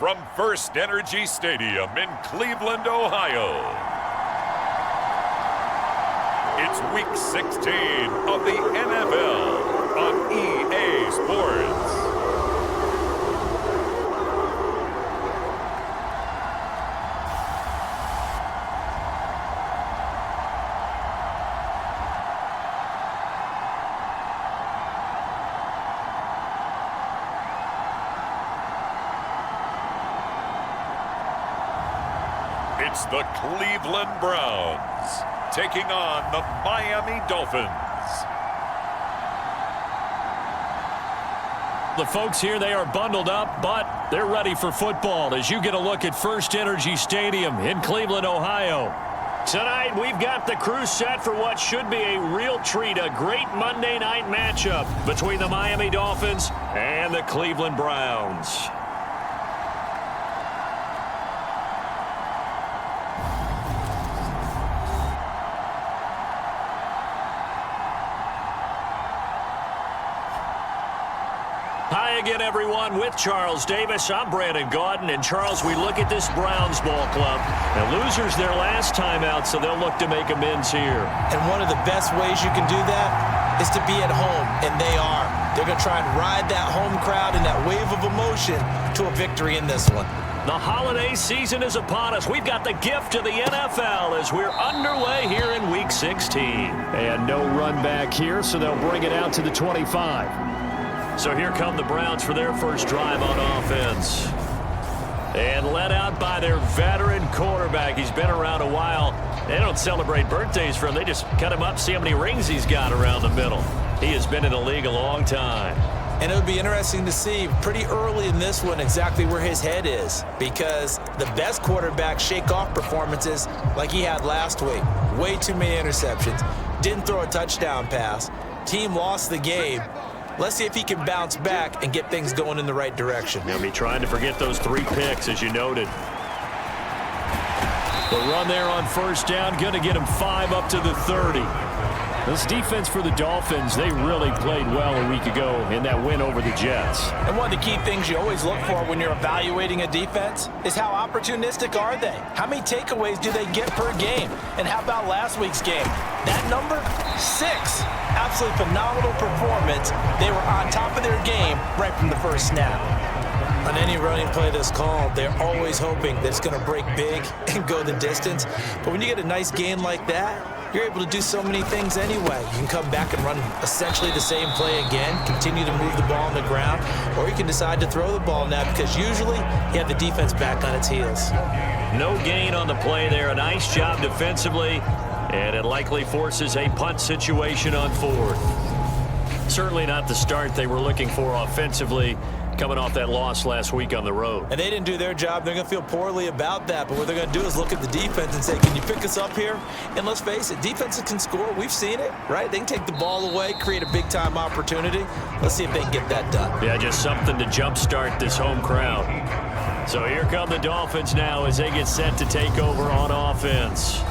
from First Energy Stadium in Cleveland, Ohio. It's Week 16 of the NFL on EA Sports. It's the Cleveland Browns taking on the Miami Dolphins. The folks here, they are bundled up, but they're ready for football as you get a look at First Energy Stadium in Cleveland, Ohio. Tonight, we've got the crew set for what should be a real treat, a great Monday night matchup between the Miami Dolphins and the Cleveland Browns. Hi again, everyone. With Charles Davis, I'm Brandon Gaudin. And, Charles, we look at this Browns ball club. The losers their last time out, so they'll look to make amends here. And one of the best ways you can do that is to be at home, and they are. They're going to try and ride that home crowd and that wave of emotion to a victory in this one. The holiday season is upon us. We've got the gift of the NFL as we're underway here in Week 16. And no run back here, so they'll bring it out to the 25. So here come the Browns for their first drive on offense. And led out by their veteran quarterback. He's been around a while. They don't celebrate birthdays for him. They just cut him up, see how many rings he's got around the middle. He has been in the league a long time. And it would be interesting to see pretty early in this one exactly where his head is, because the best quarterbacks shake off performances like he had last week. Way too many interceptions. Didn't throw a touchdown pass. Team lost the game. Let's see if he can bounce back and get things going in the right direction. He'll be trying to forget those 3 picks, as you noted. The run there on first down, going to get him 5 up to the 30. This defense for the Dolphins, they really played well a week ago in that win over the Jets. And one of the key things you always look for when you're evaluating a defense is how opportunistic are they? How many takeaways do they get per game? And how about last week's game? That number, 6. Absolutely phenomenal performance. They were on top of their game right from the first snap. On any running play that's called, they're always hoping that it's going to break big and go the distance. But when you get a nice gain like that, you're able to do so many things anyway. You can come back and run essentially the same play again, continue to move the ball on the ground, or you can decide to throw the ball now because usually you have the defense back on its heels. No gain on the play there. A nice job defensively, and it likely forces a punt situation on 4th. Certainly not the start they were looking for offensively, coming off that loss last week on the road. And they didn't do their job. They're going to feel poorly about that. But what they're going to do is look at the defense and say, can you pick us up here? And let's face it, defenses can score. We've seen it, right? They can take the ball away, create a big-time opportunity. Let's see if they can get that done. Yeah, just something to jumpstart this home crowd. So here come the Dolphins now as they get set to take over on offense.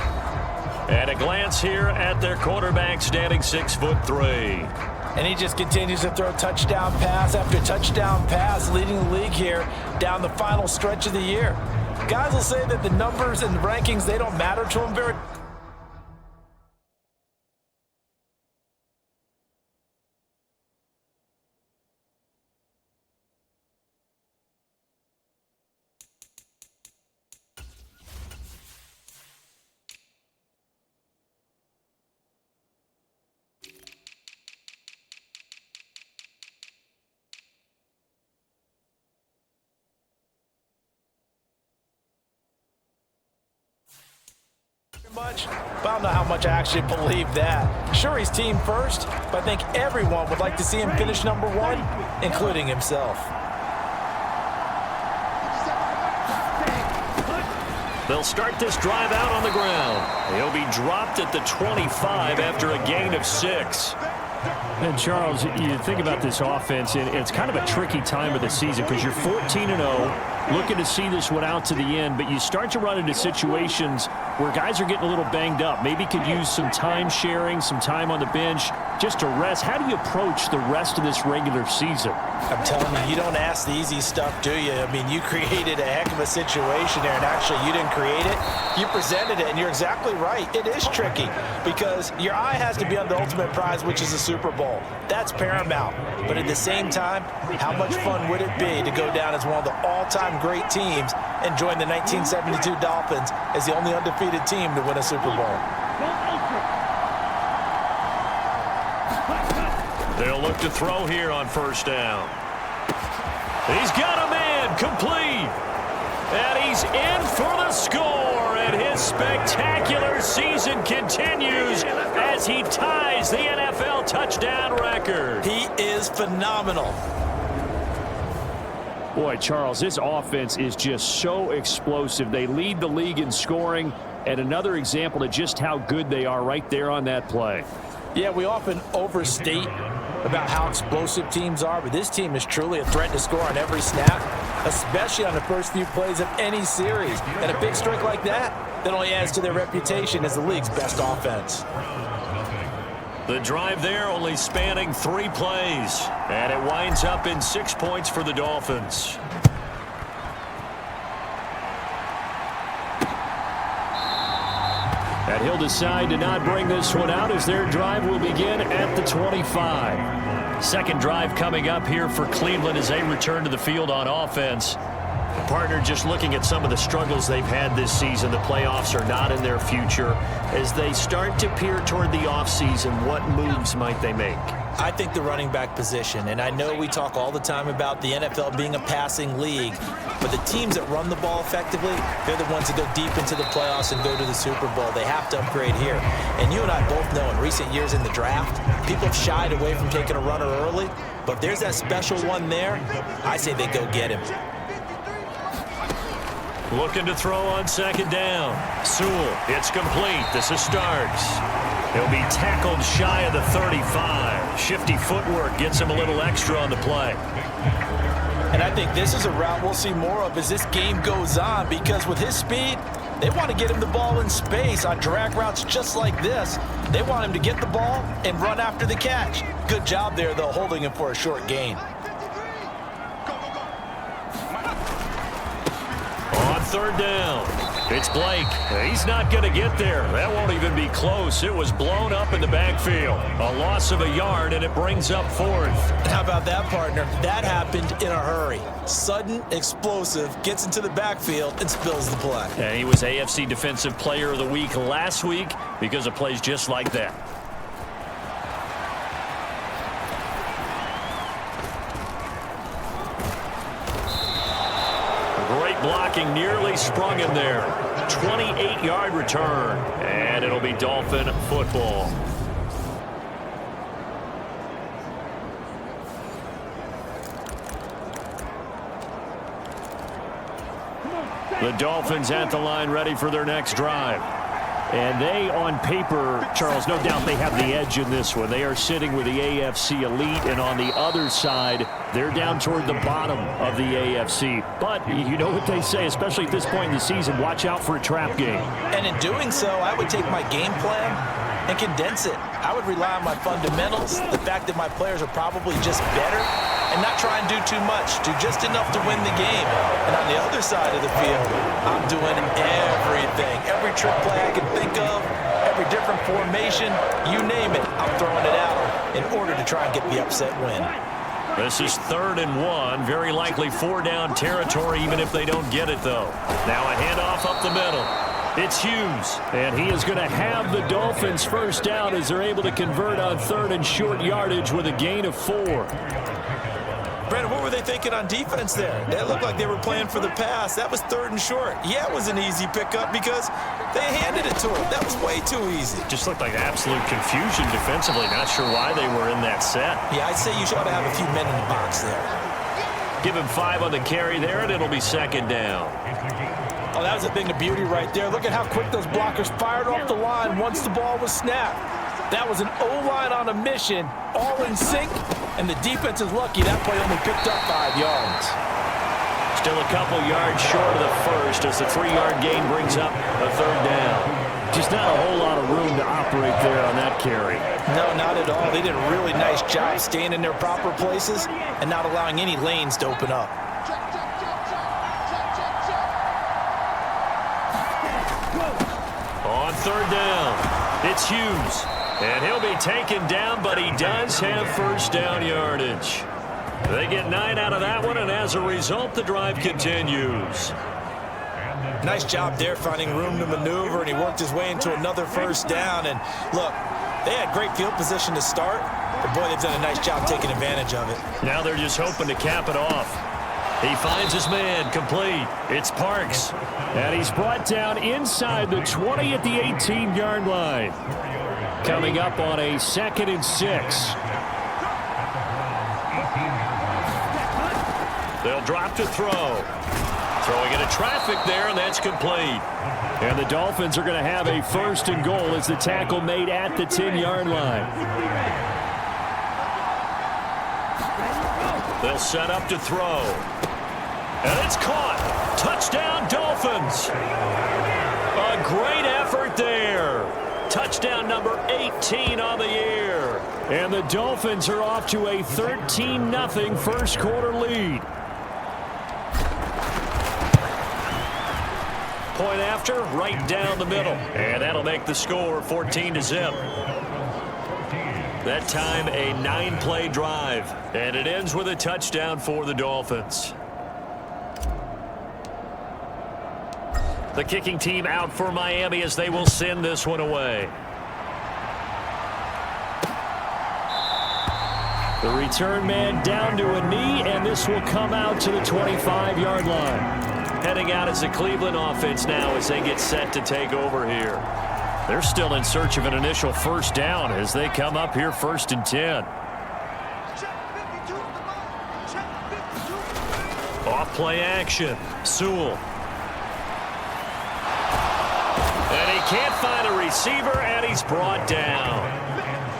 And a glance here at their quarterback standing 6'3". And he just continues to throw touchdown pass after touchdown pass, leading the league here down the final stretch of the year. Guys will say that the numbers and the rankings, they don't matter to him very much, but I don't know how much I actually believe that. Sure, he's team first, but I think everyone would like to see him finish number 1, including himself. They'll start this drive out on the ground. He'll be dropped at the 25 after a gain of 6. And, Charles, you think about this offense, and it's kind of a tricky time of the season because you're 14-0, looking to see this one out to the end, but you start to run into situations where guys are getting a little banged up. Maybe could use some time sharing, some time on the bench, just to rest. How do you approach the rest of this regular season? I'm telling you, you don't ask the easy stuff, do you? I mean, you created a heck of a situation there, and actually you didn't create it. You presented it, and you're exactly right. It is tricky because your eye has to be on the ultimate prize, which is the Super Bowl. That's paramount. But at the same time, how much fun would it be to go down as one of the all-time great teams and join the 1972 Dolphins as the only undefeated team to win a Super Bowl? They'll look to throw here on first down. He's got a man, complete. And he's in for the score. And his spectacular season continues as he ties the NFL touchdown record. He is phenomenal. Boy, Charles, this offense is just so explosive. They lead the league in scoring, and another example of just how good they are right there on that play. Yeah, we often overstate about how explosive teams are, but this team is truly a threat to score on every snap, especially on the first few plays of any series. And a big strike like that only adds to their reputation as the league's best offense. The drive there only spanning 3 plays, and it winds up in 6 points for the Dolphins. And he'll decide to not bring this one out as their drive will begin at the 25. Second drive coming up here for Cleveland as they return to the field on offense. Partner, just looking at some of the struggles they've had this season, the playoffs are not in their future. As they start to peer toward the offseason, what moves might they make? I think the running back position, and I know we talk all the time about the NFL being a passing league, but the teams that run the ball effectively, they're the ones that go deep into the playoffs and go to the Super Bowl. They have to upgrade here. And you and I both know in recent years in the draft, people have shied away from taking a runner early, but if there's that special one there, I say they go get him. Looking to throw on second down. Sewell, it's complete. This is Starks. He'll be tackled shy of the 35. Shifty footwork gets him a little extra on the play. And I think this is a route we'll see more of as this game goes on, because with his speed, they want to get him the ball in space on drag routes just like this. They want him to get the ball and run after the catch. Good job there, though, holding him for a short gain. On third down, it's Blake. He's not going to get there. That won't even be close. It was blown up in the backfield. A loss of a yard, and it brings up fourth. How about that, partner? That happened in a hurry. Sudden, explosive, gets into the backfield and spills the play. And he was AFC Defensive Player of the Week last week because of plays just like that. Great blocking, nearly sprung him there. 28-yard return, and it'll be Dolphin football. The Dolphins at the line, ready for their next drive. And they, on paper, Charles, no doubt they have the edge in this one. They are sitting with the AFC elite, and on the other side, they're down toward the bottom of the AFC. But you know what they say, especially at this point in the season, watch out for a trap game. And in doing so, I would take my game plan and condense it. I would rely on my fundamentals, the fact that my players are probably just better, and not try and do too much, do just enough to win the game. And on the other side of the field, I'm doing everything. Every trick play I can think of, every different formation, you name it, I'm throwing it out in order to try and get the upset win. This is 3rd and 1, very likely 4-down territory, even if they don't get it, though. Now a handoff up the middle. It's Hughes. And he is going to have the Dolphins first down as they're able to convert on 3rd and short yardage with a gain of 4. Brandon, what were they thinking on defense there? They looked like they were playing for the pass. That was 3rd and short. Yeah, it was an easy pickup because they handed it to him. That was way too easy. Just looked like absolute confusion defensively. Not sure why they were in that set. Yeah, I'd say you should have a few men in the box there. Give him 5 on the carry there, and it'll be 2nd down. Oh, that was a thing of beauty right there. Look at how quick those blockers fired off the line once the ball was snapped. That was an O-line on a mission, all in sync, and the defense is lucky that play only picked up 5 yards. Still a couple yards short of the first as the 3-yard gain brings up a third down. Just not a whole lot of room to operate there on that carry. No, not at all. They did a really nice job staying in their proper places and not allowing any lanes to open up. On third down, it's Hughes. And he'll be taken down, but he does have first down yardage. They get 9 out of that one, and as a result, the drive continues. Nice job there finding room to maneuver, and he worked his way into another first down. And look, they had great field position to start, but boy, they've done a nice job taking advantage of it. Now they're just hoping to cap it off. He finds his man, complete. It's Parks. And he's brought down inside the 20 at the 18-yard line. Coming up on a 2nd and 6. They'll drop to throw. Throwing into traffic there, and that's complete. And the Dolphins are going to have a 1st and goal as the tackle made at the 10-yard line. They'll set up to throw. And it's caught. Touchdown, Dolphins. A great effort there. Touchdown number 18 on the year. And the Dolphins are off to a 13-0 first quarter lead. Point after, right down the middle. And that'll make the score 14-0. That time a 9-play drive. And it ends with a touchdown for the Dolphins. The kicking team out for Miami as they will send this one away. The return man down to a knee, and this will come out to the 25-yard line. Heading out is the Cleveland offense now as they get set to take over here. They're still in search of an initial first down as they come up here 1st and 10. Off play action. Sewell. And he can't find a receiver, and he's brought down.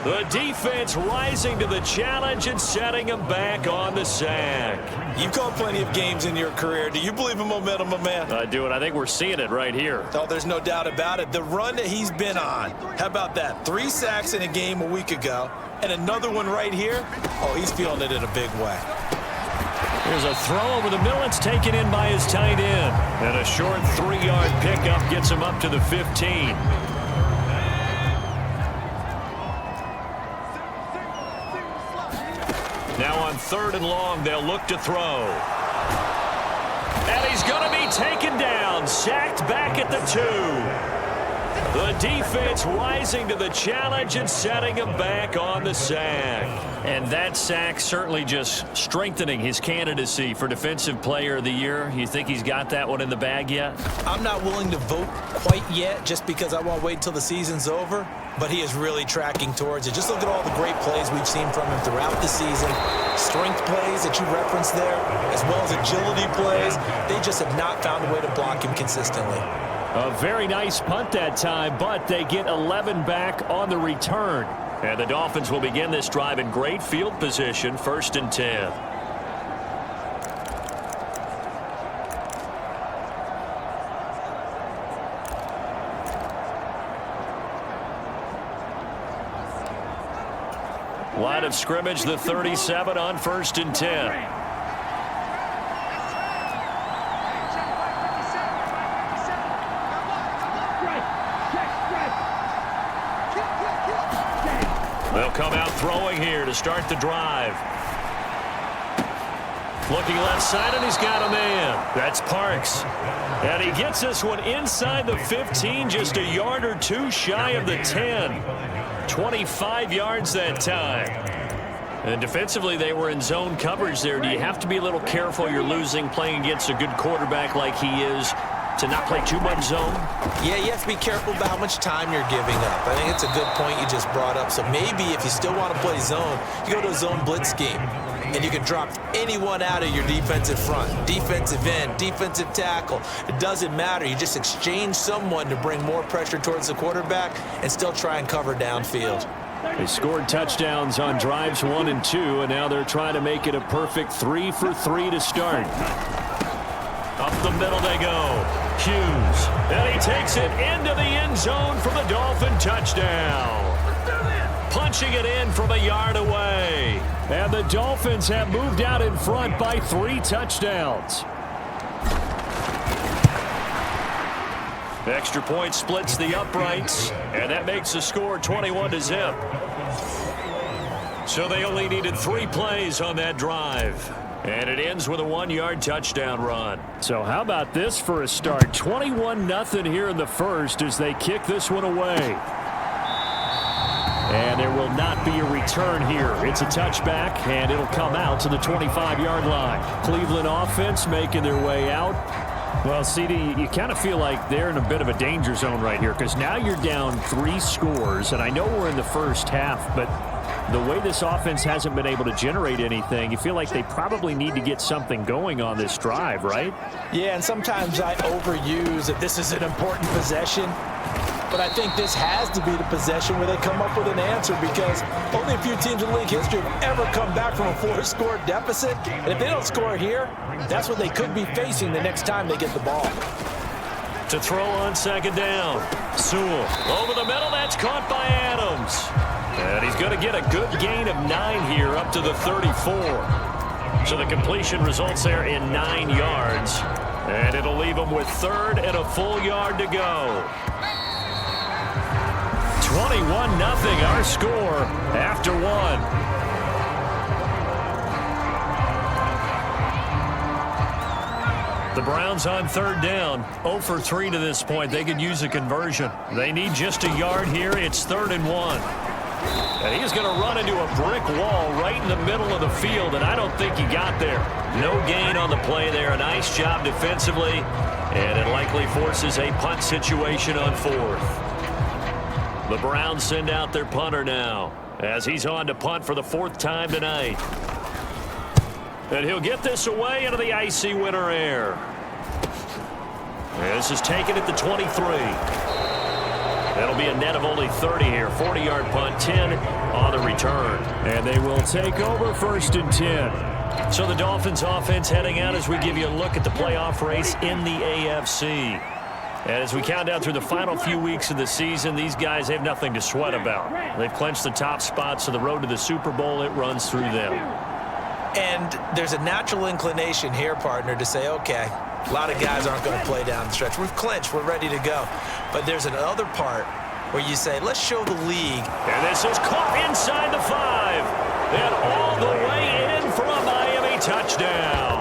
The defense rising to the challenge and setting him back on the sack. You've called plenty of games in your career. Do you believe in momentum, my man? I do, and I think we're seeing it right here. Oh, there's no doubt about it. The run that he's been on. How about that? 3 sacks in a game a week ago, and another one right here. Oh, he's feeling it in a big way. Here's a throw over the middle. It's taken in by his tight end. And a short 3-yard pickup gets him up to the 15. Now on 3rd and long, they'll look to throw. And he's going to be taken down, sacked back at the 2. The defense rising to the challenge and setting him back on the sack. And that sack certainly just strengthening his candidacy for Defensive Player of the Year. You think he's got that one in the bag yet? I'm not willing to vote quite yet just because I won't wait until the season's over. But he is really tracking towards it. Just look at all the great plays we've seen from him throughout the season. Strength plays that you referenced there, as well as agility plays. They just have not found a way to block him consistently. A very nice punt that time, but they get 11 back on the return. And the Dolphins will begin this drive in great field position, 1st and 10. Line of scrimmage, the 37 on 1st and 10. They'll come out throwing here to start the drive. Looking left side, and he's got a man. That's Parks. And he gets this one inside the 15, just a yard or 2 shy of the 10. 25 yards that time. And defensively, they were in zone coverage there. Do you have to be a little careful? You're losing playing against a good quarterback like he is to not play too much zone? Yeah, you have to be careful about how much time you're giving up. I think it's a good point you just brought up. So maybe if you still want to play zone, you go to a zone blitz scheme. And you can drop anyone out of your defensive front. Defensive end, defensive tackle. It doesn't matter. You just exchange someone to bring more pressure towards the quarterback and still try and cover downfield. They scored touchdowns on drives 1 and 2, and now they're trying to make it a perfect 3 for 3 to start. the middle they go. Hughes, and he takes it into the end zone for the Dolphin touchdown. Punching it in from a yard away. And the Dolphins have moved out in front by 3 touchdowns. Extra point splits the uprights, and that makes the score 21-0. So they only needed 3 plays on that drive. And it ends with a 1-yard touchdown run. So how about this for a start? 21-0 here in the first as they kick this one away. And there will not be a return here. It's a touchback, and it'll come out to the 25-yard line. Cleveland offense making their way out. Well, CD, you kind of feel like they're in a bit of a danger zone right here because now you're down 3 scores, and I know we're in the first half, but the way this offense hasn't been able to generate anything, you feel like they probably need to get something going on this drive, right? Yeah, and sometimes I overuse that this is an important possession. But I think this has to be the possession where they come up with an answer because only a few teams in league history have ever come back from a 4-score deficit. And if they don't score here, that's what they could be facing the next time they get the ball. To throw on second down. Sewell over the middle. That's caught by Adams. And he's going to get a good gain of 9 here up to the 34. So the completion results there in 9 yards. And it'll leave them with 3rd and a full yard to go. 21-0 our score after 1. The Browns on 3rd down, 0 for 3 to this point. They could use a conversion. They need just a yard here. It's 3rd and 1. And he's going to run into a brick wall right in the middle of the field, and I don't think he got there. No gain on the play there. A nice job defensively, and it likely forces a punt situation on 4th. The Browns send out their punter now as he's on to punt for the 4th time tonight. And he'll get this away into the icy winter air. This is taken at the 23. That'll be a net of only 30 here. 40-yard punt, 10 on the return. And they will take over 1st and 10. So the Dolphins offense heading out as we give you a look at the playoff race in the AFC. And as we count down through the final few weeks of the season, these guys have nothing to sweat about. They've clinched the top spot, so the road to the Super Bowl, it runs through them. And there's a natural inclination here, partner, to say, okay, a lot of guys aren't going to play down the stretch. We've clinched. We're ready to go. But there's another part where you say, let's show the league. And this is caught inside the 5. And all the way in for a Miami touchdown.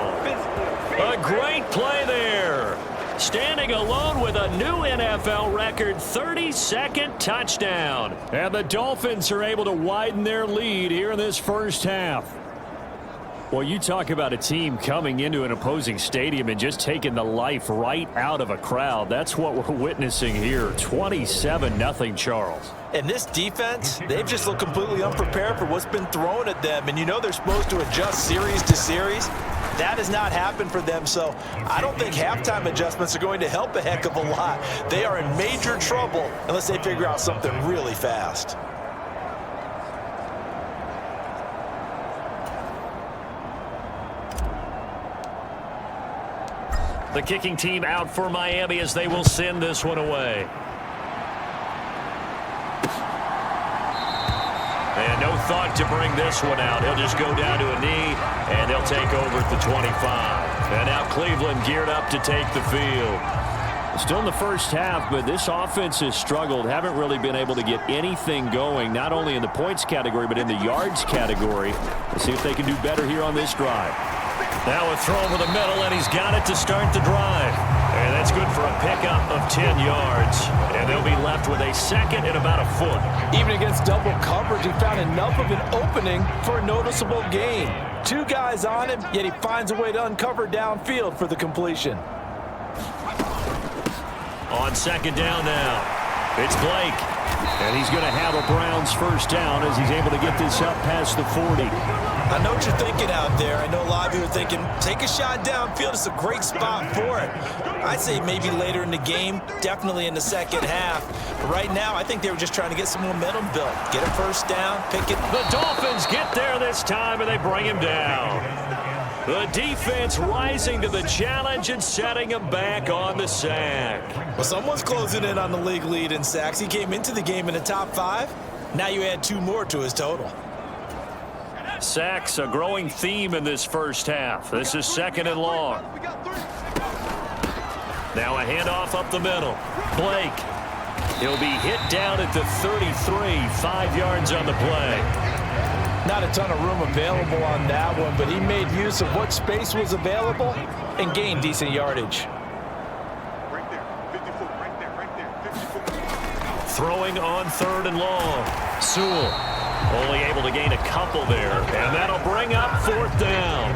A great play there. Standing alone with a new NFL record 32nd touchdown. And the Dolphins are able to widen their lead here in this first half. Well, you talk about a team coming into an opposing stadium and just taking the life right out of a crowd. That's what we're witnessing here. 27-0, Charles. And this defense, they've just looked completely unprepared for what's been thrown at them. And you know they're supposed to adjust series to series. That has not happened for them, so I don't think halftime adjustments are going to help a heck of a lot. They are in major trouble unless they figure out something really fast. The kicking team out for Miami as they will send this one away. And no thought to bring this one out. He'll just go down to a knee, and they'll take over at the 25. And now Cleveland geared up to take the field. Still in the first half, but this offense has struggled. Haven't really been able to get anything going, not only in the points category, but in the yards category. Let's see if they can do better here on this drive. Now a throw over the middle, and he's got it to start the drive. And that's good for a pickup of 10 yards. And they'll be left with a 2nd and about a foot. Even against double coverage, he found enough of an opening for a noticeable gain. 2 guys on him, yet he finds a way to uncover downfield for the completion. On 2nd down now, it's Blake. And he's going to have a Browns first down as he's able to get this up past the 40. I know what you're thinking out there. I know a lot of you are thinking, take a shot downfield. It's a great spot for it. I'd say maybe later in the game, definitely in the second half. But right now, I think they were just trying to get some momentum built. Get a first down, pick it. The Dolphins get there this time, and they bring him down. The defense rising to the challenge and setting him back on the sack. Well, someone's closing in on the league lead in sacks. He came into the game in the top 5. Now you add 2 more to his total. Sacks, a growing theme in this first half. This is 2nd and long. Now a handoff up the middle. Blake. He'll be hit down at the 33, 5 yards on the play. Not a ton of room available on that one, but he made use of what space was available and gained decent yardage. Throwing on 3rd and long. Sewell only able to gain a couple there, and that'll bring up 4th down.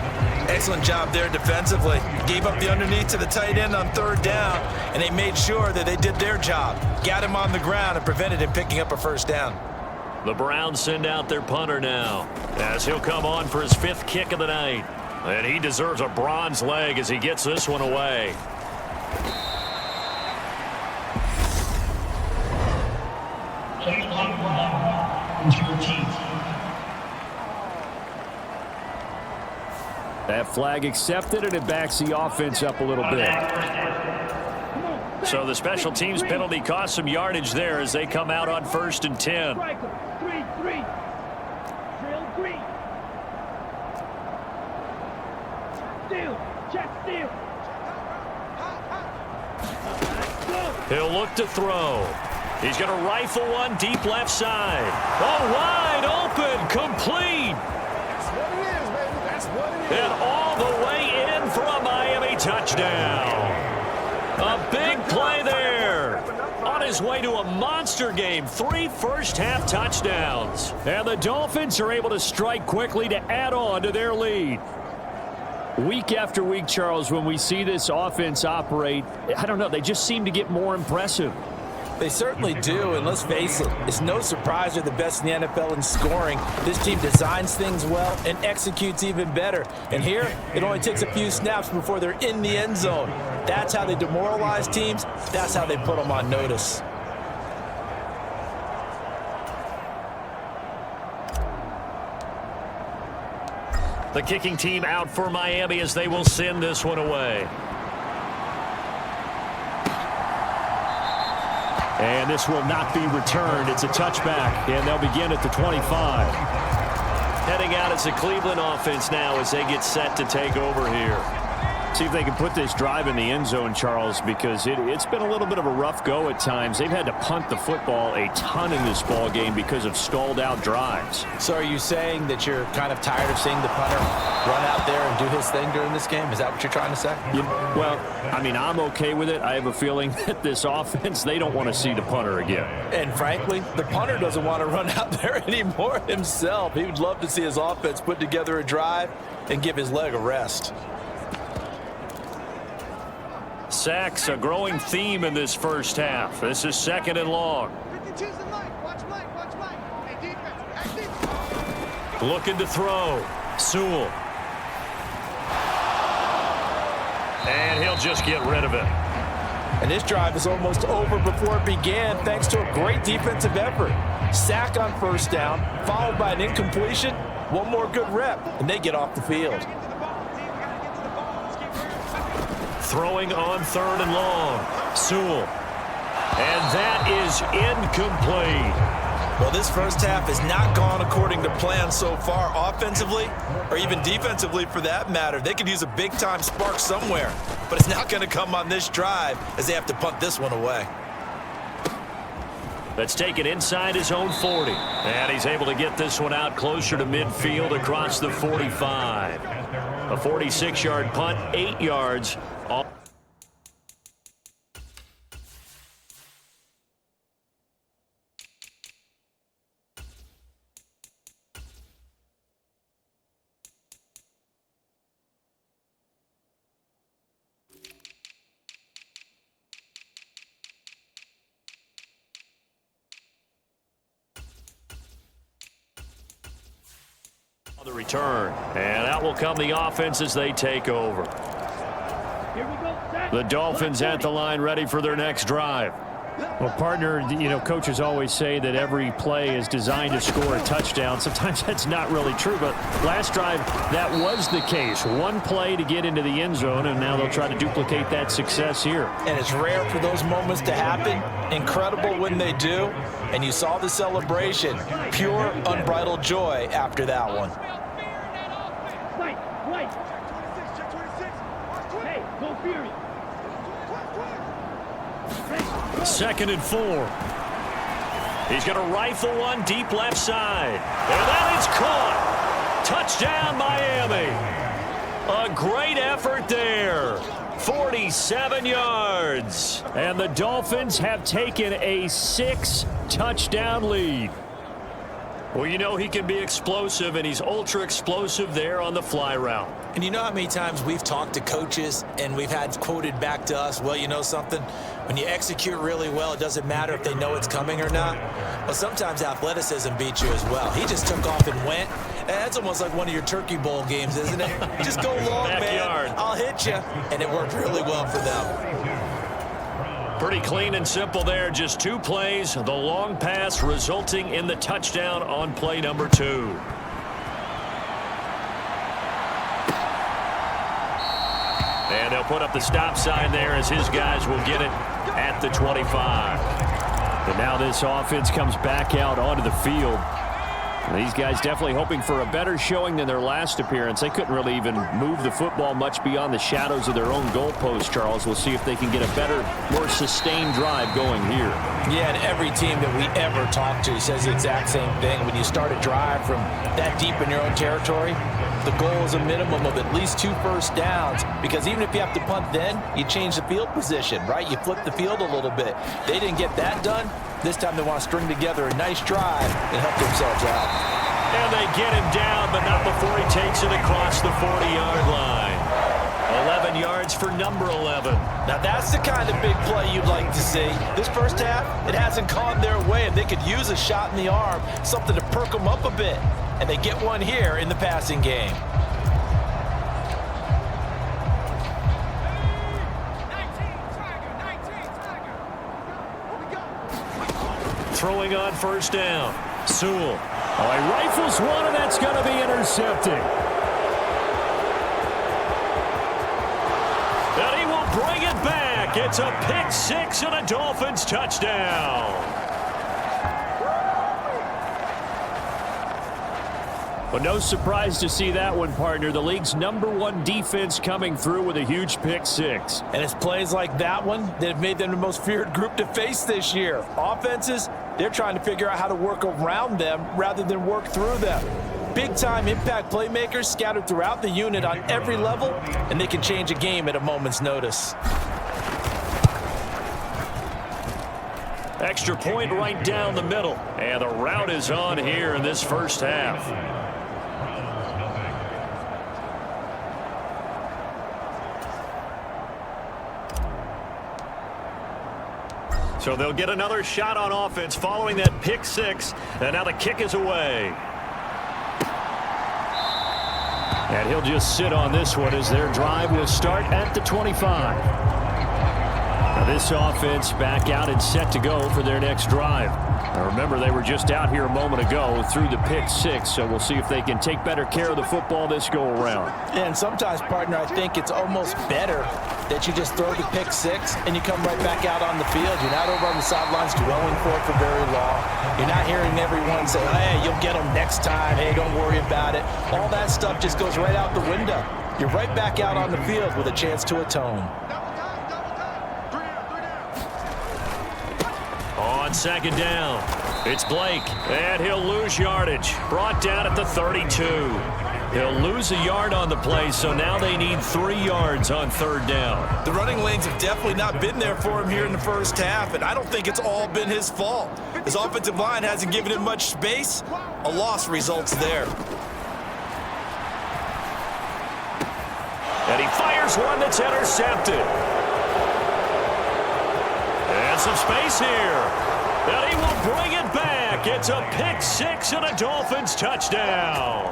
Excellent job there defensively. Gave up the underneath to the tight end on 3rd down, and they made sure that they did their job. Got him on the ground and prevented him picking up a 1st down. The Browns send out their punter now, as he'll come on for his 5th kick of the night. And he deserves a bronze leg as he gets this one away. That flag accepted, and it backs the offense up a little bit. So the special teams penalty cost some yardage there as they come out on 1st and 10. He'll look to throw. He's going to rifle one deep left side. Oh, wide open, complete. And all the way in for a Miami touchdown. A big play there. On his way to a monster game, 3 first-half touchdowns. And the Dolphins are able to strike quickly to add on to their lead. Week after week, Charles, when we see this offense operate, I don't know, they just seem to get more impressive. They certainly do, and let's face it, it's no surprise they're the best in the NFL in scoring. This team designs things well and executes even better. And here, it only takes a few snaps before they're in the end zone. That's how they demoralize teams. That's how they put them on notice. The kicking team out for Miami as they will send this one away. And this will not be returned. It's a touchback, and they'll begin at the 25. Heading out as the Cleveland offense now as they get set to take over here. See if they can put this drive in the end zone, Charles, because it's been a little bit of a rough go at times. They've had to punt the football a ton in this ball game because of stalled-out drives. So are you saying that you're kind of tired of seeing the punter run out there and do his thing during this game? Is that what you're trying to say? Well, I mean, I'm okay with it. I have a feeling that this offense, they don't want to see the punter again. And frankly, the punter doesn't want to run out there anymore himself. He would love to see his offense put together a drive and give his leg a rest. Sacks, a growing theme in this first half. This is 2nd and long. Looking to throw. Sewell. And he'll just get rid of it. And this drive is almost over before it began thanks to a great defensive effort. Sack on 1st down, followed by an incompletion. One more good rep, and they get off the field. Throwing on 3rd and long. Sewell. And that is incomplete. Well, this first half has not gone according to plan so far offensively or even defensively for that matter. They could use a big-time spark somewhere, but it's not going to come on this drive as they have to punt this one away. That's taken inside his own 40. And he's able to get this one out closer to midfield across the 45. A 46-yard punt, 8 yards. The return, and out will come the offense as they take over. The Dolphins at the line ready for their next drive. Well, partner, you know, coaches always say that every play is designed to score a touchdown. Sometimes that's not really true, but last drive, that was the case. One play to get into the end zone, and now they'll try to duplicate that success here. And it's rare for those moments to happen. Incredible when they do. And you saw the celebration. Pure, unbridled joy after that one. Second and 4. He's going to rifle one deep left side. And that is caught. Touchdown, Miami. A great effort there. 47 yards. And the Dolphins have taken a 6-touchdown lead. Well, you know he can be explosive, and he's ultra explosive there on the fly route. And you know how many times we've talked to coaches and we've had quoted back to us, well, you know something? When you execute really well, it doesn't matter if they know it's coming or not. Well, sometimes athleticism beats you as well. He just took off and went. And that's almost like one of your Turkey Bowl games, isn't it? Just go long, Backyard. man. I'll hit you. And it worked really well for them. Pretty clean and simple there. Just 2 plays. The long pass resulting in the touchdown on play number 2. And they'll put up the stop sign there as his guys will get it at the 25. And now this offense comes back out onto the field. These guys definitely hoping for a better showing than their last appearance. They couldn't really even move the football much beyond the shadows of their own goalpost, Charles. We'll see if they can get a better, more sustained drive going here. Yeah, and every team that we ever talk to says the exact same thing. When you start a drive from that deep in your own territory, the goal is a minimum of at least 2 first downs, because even if you have to punt then, you change the field position, right? You flip the field a little bit. They didn't get that done. This time they want to string together a nice drive and help themselves out. And they get him down, but not before he takes it across the 40-yard line. 11 yards for number 11. Now that's the kind of big play you'd like to see. This first half, it hasn't gone their way, and they could use a shot in the arm, something to perk them up a bit. And they get one here in the passing game. Throwing on first down. Sewell. Oh, he rifles one, and that's going to be intercepted. And he will bring it back. It's a pick 6 and a Dolphins touchdown. But no surprise to see that one, partner. The league's #1 defense coming through with a huge pick 6. And it's plays like that one that have made them the most feared group to face this year. Offenses, they're trying to figure out how to work around them rather than work through them. Big-time impact playmakers scattered throughout the unit on every level, and they can change a game at a moment's notice. Extra point right down the middle. And the route is on here in this first half. So they'll get another shot on offense following that pick 6. And now the kick is away. And he'll just sit on this one as their drive will start at the 25. Now this offense back out and set to go for their next drive. Now remember, they were just out here a moment ago through the pick 6, so we'll see if they can take better care of the football this go around. And sometimes, partner, I think it's almost better that you just throw the pick 6 and you come right back out on the field. You're not over on the sidelines dwelling for it for very long. You're not hearing everyone say, hey, you'll get them next time. Hey, don't worry about it. All that stuff just goes right out the window. You're right back out on the field with a chance to atone. On second down, it's Blake, and he'll lose yardage. Brought down at the 32. He'll lose a yard on the play, so now they need 3 yards on third down. The running lanes have definitely not been there for him here in the first half, and I don't think it's all been his fault. His offensive line hasn't given him much space. A loss results there. And he fires one that's intercepted. And some space here. And he will bring it back. It's a pick 6 and a Dolphins touchdown.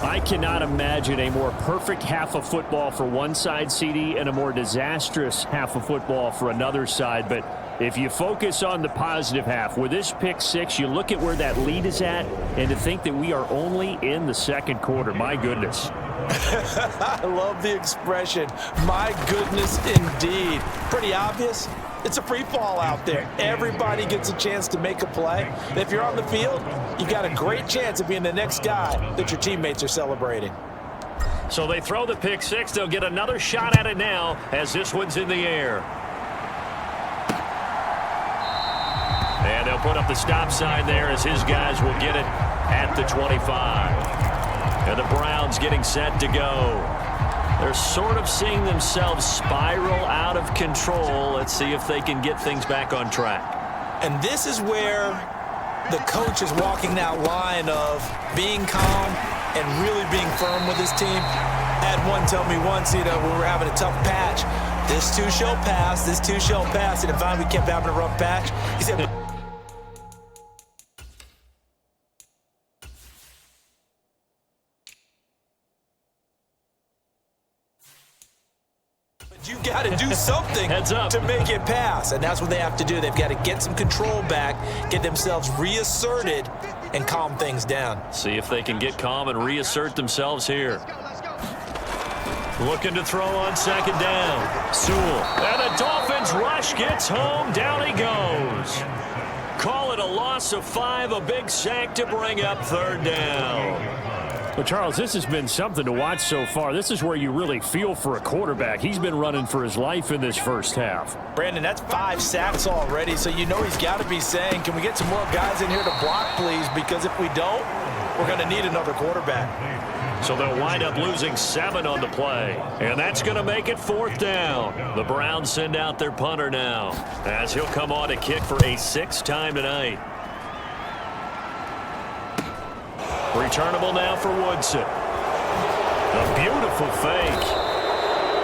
I cannot imagine a more perfect half of football for one side, CD, and a more disastrous half of football for another side. But if you focus on the positive half, with this pick six, you look at where that lead is at, and to think that we are only in the second quarter, my goodness. I love the expression, my goodness indeed. Pretty obvious. It's a free fall out there. Everybody gets a chance to make a play. If you're on the field, you've got a great chance of being the next guy that your teammates are celebrating. So they throw the pick six. They'll get another shot at it now as this one's in the air. And they'll put up the stop sign there as his guys will get it at the 25. And the Browns getting set to go. They're sort of seeing themselves spiral out of control. Let's see if they can get things back on track. And this is where the coach is walking that line of being calm and really being firm with his team. I had one tell me once, when we were having a tough patch, this too shall pass, this too shall pass. And finally we kept having a rough patch. He said, you got to do something to make it pass, and that's what they have to do. They've got to get some control back, get themselves reasserted, and calm things down. See if they can get calm and reassert themselves here. Looking to throw on second down. Sewell. And the Dolphins rush gets home. Down he goes. Call it a loss of 5, a big sack to bring up third down. Well, Charles, this has been something to watch so far. This is where you really feel for a quarterback. He's been running for his life in this first half. Brandon, that's 5 sacks already, so you know he's got to be saying, can we get some more guys in here to block, please? Because if we don't, we're going to need another quarterback. So they'll wind up losing 7 on the play. And that's going to make it fourth down. The Browns send out their punter now, as he'll come on to kick for a 6th time tonight. Returnable now for Woodson. A beautiful fake.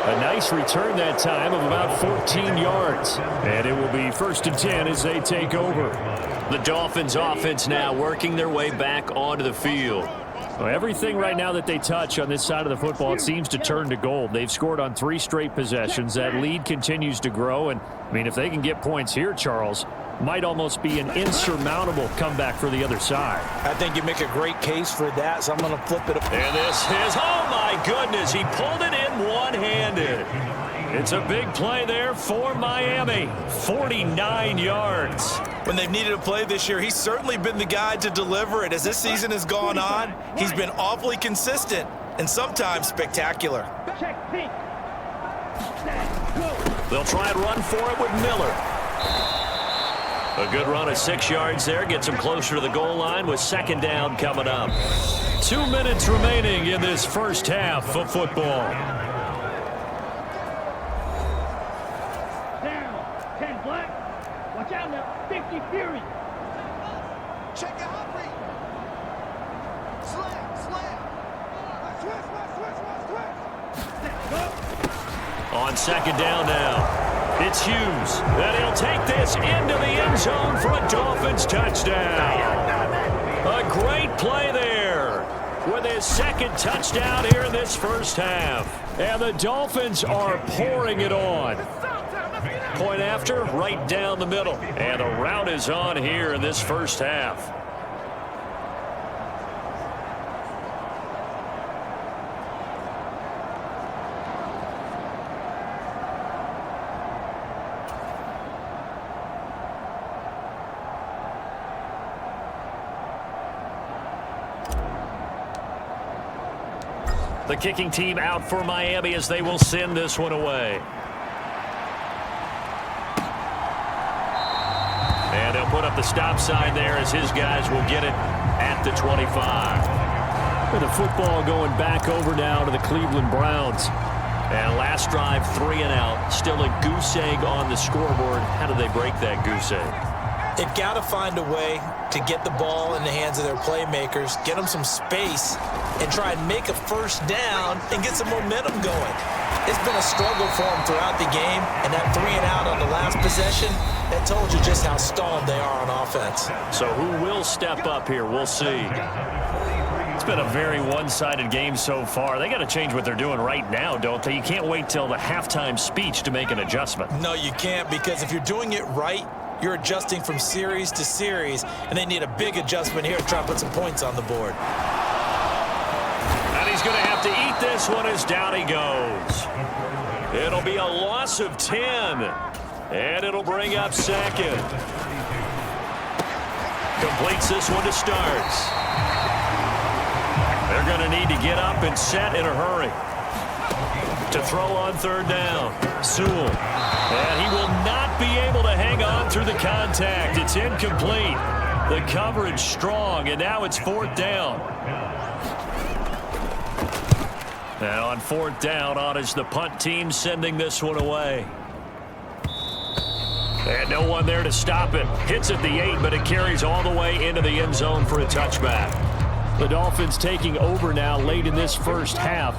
A nice return that time of about 14 yards. And it will be 1st and 10 as they take over. The Dolphins offense now working their way back onto the field. Well, everything right now that they touch on this side of the football, it seems to turn to gold. They've scored on 3 straight possessions. That lead continues to grow. And, I mean, if they can get points here, Charles, might almost be an insurmountable comeback for the other side. I think you make a great case for that, so I'm going to flip it up. And this is, oh my goodness, he pulled it in one-handed. It's a big play there for Miami. 49 yards. When they've needed a play this year, he's certainly been the guy to deliver it. As this season has gone on, he's been awfully consistent and sometimes spectacular. They'll try and run for it with Miller. A good run of 6 yards there. Gets him closer to the goal line with second down coming up. 2 minutes remaining in this first half of football. Down. 10 black. Watch out now. 50 Fury. Check it out. On second down now. It's Hughes, and he'll take this into the end zone for a Dolphins touchdown. A great play there with his second touchdown here in this first half. And the Dolphins are pouring it on. Point after, right down the middle. And the route is on here in this first half. The kicking team out for Miami as they will send this one away. And they'll put up the stop sign there as his guys will get it at the 25. And the football going back over now to the Cleveland Browns. And last drive, 3 and out. Still a goose egg on the scoreboard. How do they break that goose egg? They've got to find a way to get the ball in the hands of their playmakers, get them some space, and try and make a first down and get some momentum going. It's been a struggle for them throughout the game, and that 3 and out on the last possession, that told you just how stalled they are on offense. So who will step up here? We'll see. It's been a very one-sided game so far. They got to change what they're doing right now, don't they? You can't wait till the halftime speech to make an adjustment. No, you can't, because if you're doing it right, you're adjusting from series to series, and they need a big adjustment here to try and put some points on the board. And he's going to have to eat this one as down he goes. It'll be a loss of 10, and it'll bring up second. Completes this one to Starks. They're going to need to get up and set in a hurry. To throw on third down, Sewell. And he will not be able to hang on through the contact. It's incomplete. The coverage strong, and now it's fourth down. And on fourth down, on is the punt team sending this one away. And no one there to stop it. Hits at the 8, but it carries all the way into the end zone for a touchback. The Dolphins taking over now late in this first half.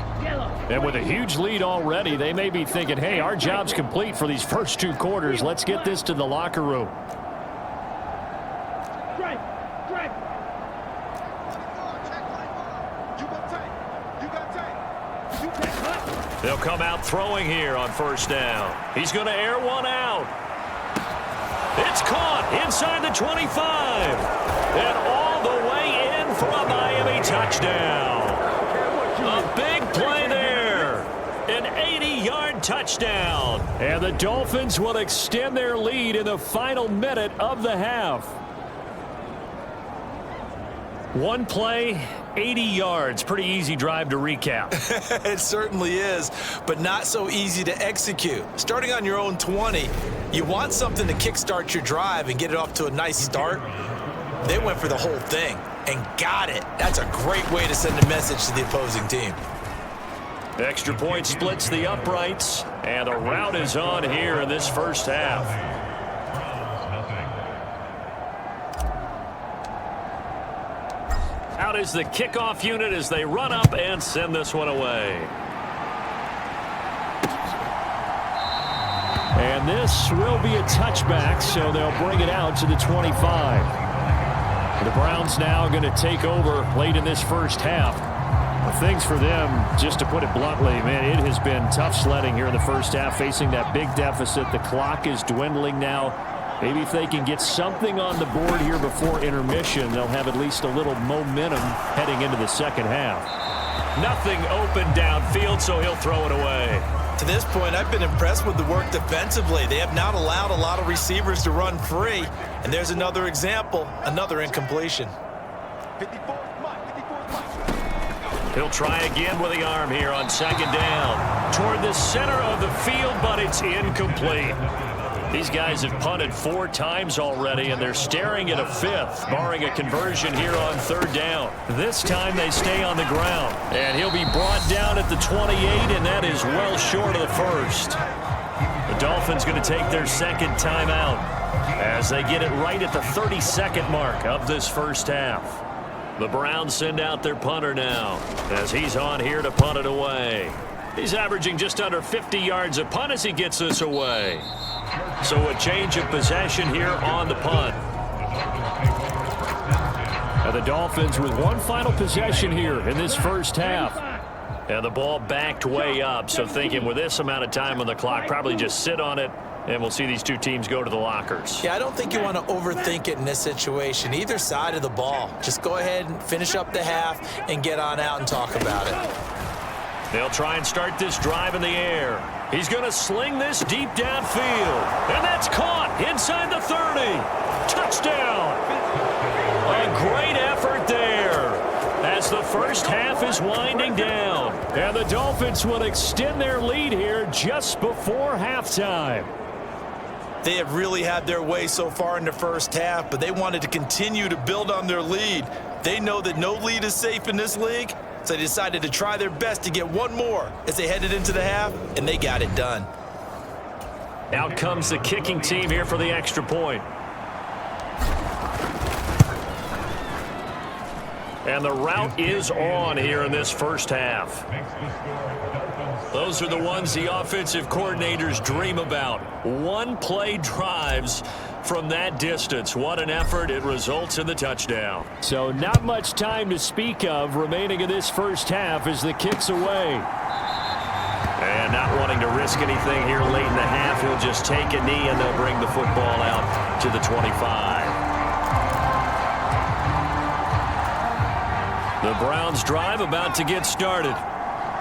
And with a huge lead already, they may be thinking, hey, our job's complete for these first 2 quarters. Let's get this to the locker room. They'll come out throwing here on first down. He's going to air one out. It's caught inside the 25. And all the way in for a Miami touchdown. A big play there. An 80-yard touchdown. And the Dolphins will extend their lead in the final minute of the half. One play, 80 yards. Pretty easy drive to recap. It certainly is, but not so easy to execute. Starting on your own 20, you want something to kickstart your drive and get it off to a nice start. They went for the whole thing and got it. That's a great way to send a message to the opposing team. Extra point splits the uprights, and the route is on here in this first half. Out is the kickoff unit as they run up and send this one away. And this will be a touchback, so they'll bring it out to the 25. The Browns now going to take over late in this first half. Things for them, just to put it bluntly, man, it has been tough sledding here in the first half, facing that big deficit. The clock is dwindling now. Maybe if they can get something on the board here before intermission, they'll have at least a little momentum heading into the second half. Nothing open downfield, so he'll throw it away. To this point, I've been impressed with the work defensively. They have not allowed a lot of receivers to run free. And there's another example, another incompletion. He'll try again with the arm here on second down. Toward the center of the field, but it's incomplete. These guys have punted 4 times already, and they're staring at a 5th, barring a conversion here on third down. This time they stay on the ground, and he'll be brought down at the 28, and that is well short of the first. The Dolphins going to take their second timeout as they get it right at the 32nd mark of this first half. The Browns send out their punter now as he's on here to punt it away. He's averaging just under 50 yards a punt as he gets this away. So a change of possession here on the punt. Now the Dolphins with one final possession here in this first half. And the ball backed way up, so thinking with this amount of time on the clock, probably just sit on it, and we'll see these two teams go to the lockers. Yeah, I don't think you want to overthink it in this situation. Either side of the ball. Just go ahead and finish up the half and get on out and talk about it. They'll try and start this drive in the air. He's going to sling this deep downfield. And that's caught inside the 30. Touchdown. A great effort there as the first half is winding down. And the Dolphins will extend their lead here just before halftime. They have really had their way so far in the first half, but they wanted to continue to build on their lead. They know that no lead is safe in this league, so they decided to try their best to get one more as they headed into the half, and they got it done. Out comes the kicking team here for the extra point. And the route is on here in this first half. Those are the ones the offensive coordinators dream about. One-play drives from that distance. What an effort. It results in the touchdown. So not much time to speak of remaining in this first half as the kick's away. And not wanting to risk anything here late in the half, he'll just take a knee and they'll bring the football out to the 25. The Browns drive about to get started.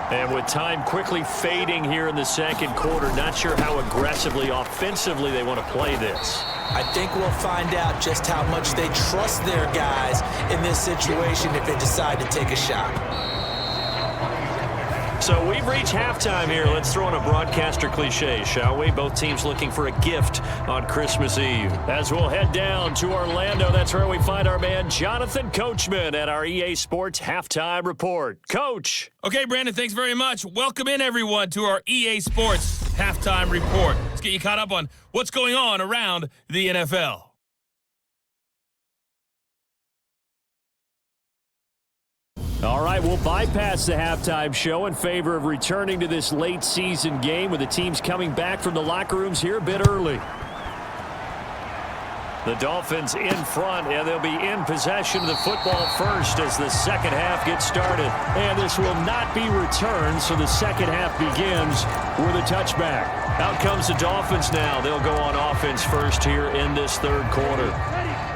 And with time quickly fading here in the second quarter, not sure how aggressively, offensively they want to play this. I think we'll find out just how much they trust their guys in this situation if they decide to take a shot. So we've reached halftime here. Let's throw in a broadcaster cliche, shall we? Both teams looking for a gift on Christmas Eve. As we'll head down to Orlando, that's where we find our man Jonathan Coachman at our EA Sports Halftime Report. Coach. Okay, Brandon, thanks very much. Welcome in, everyone, to our EA Sports Halftime Report. Let's get you caught up on what's going on around the NFL. All right, we'll bypass the halftime show in favor of returning to this late season game with the teams coming back from the locker rooms here a bit early. The Dolphins in front, and they'll be in possession of the football first as the second half gets started. And this will not be returned, so the second half begins with a touchback. Out comes the Dolphins now. They'll go on offense first here in this third quarter.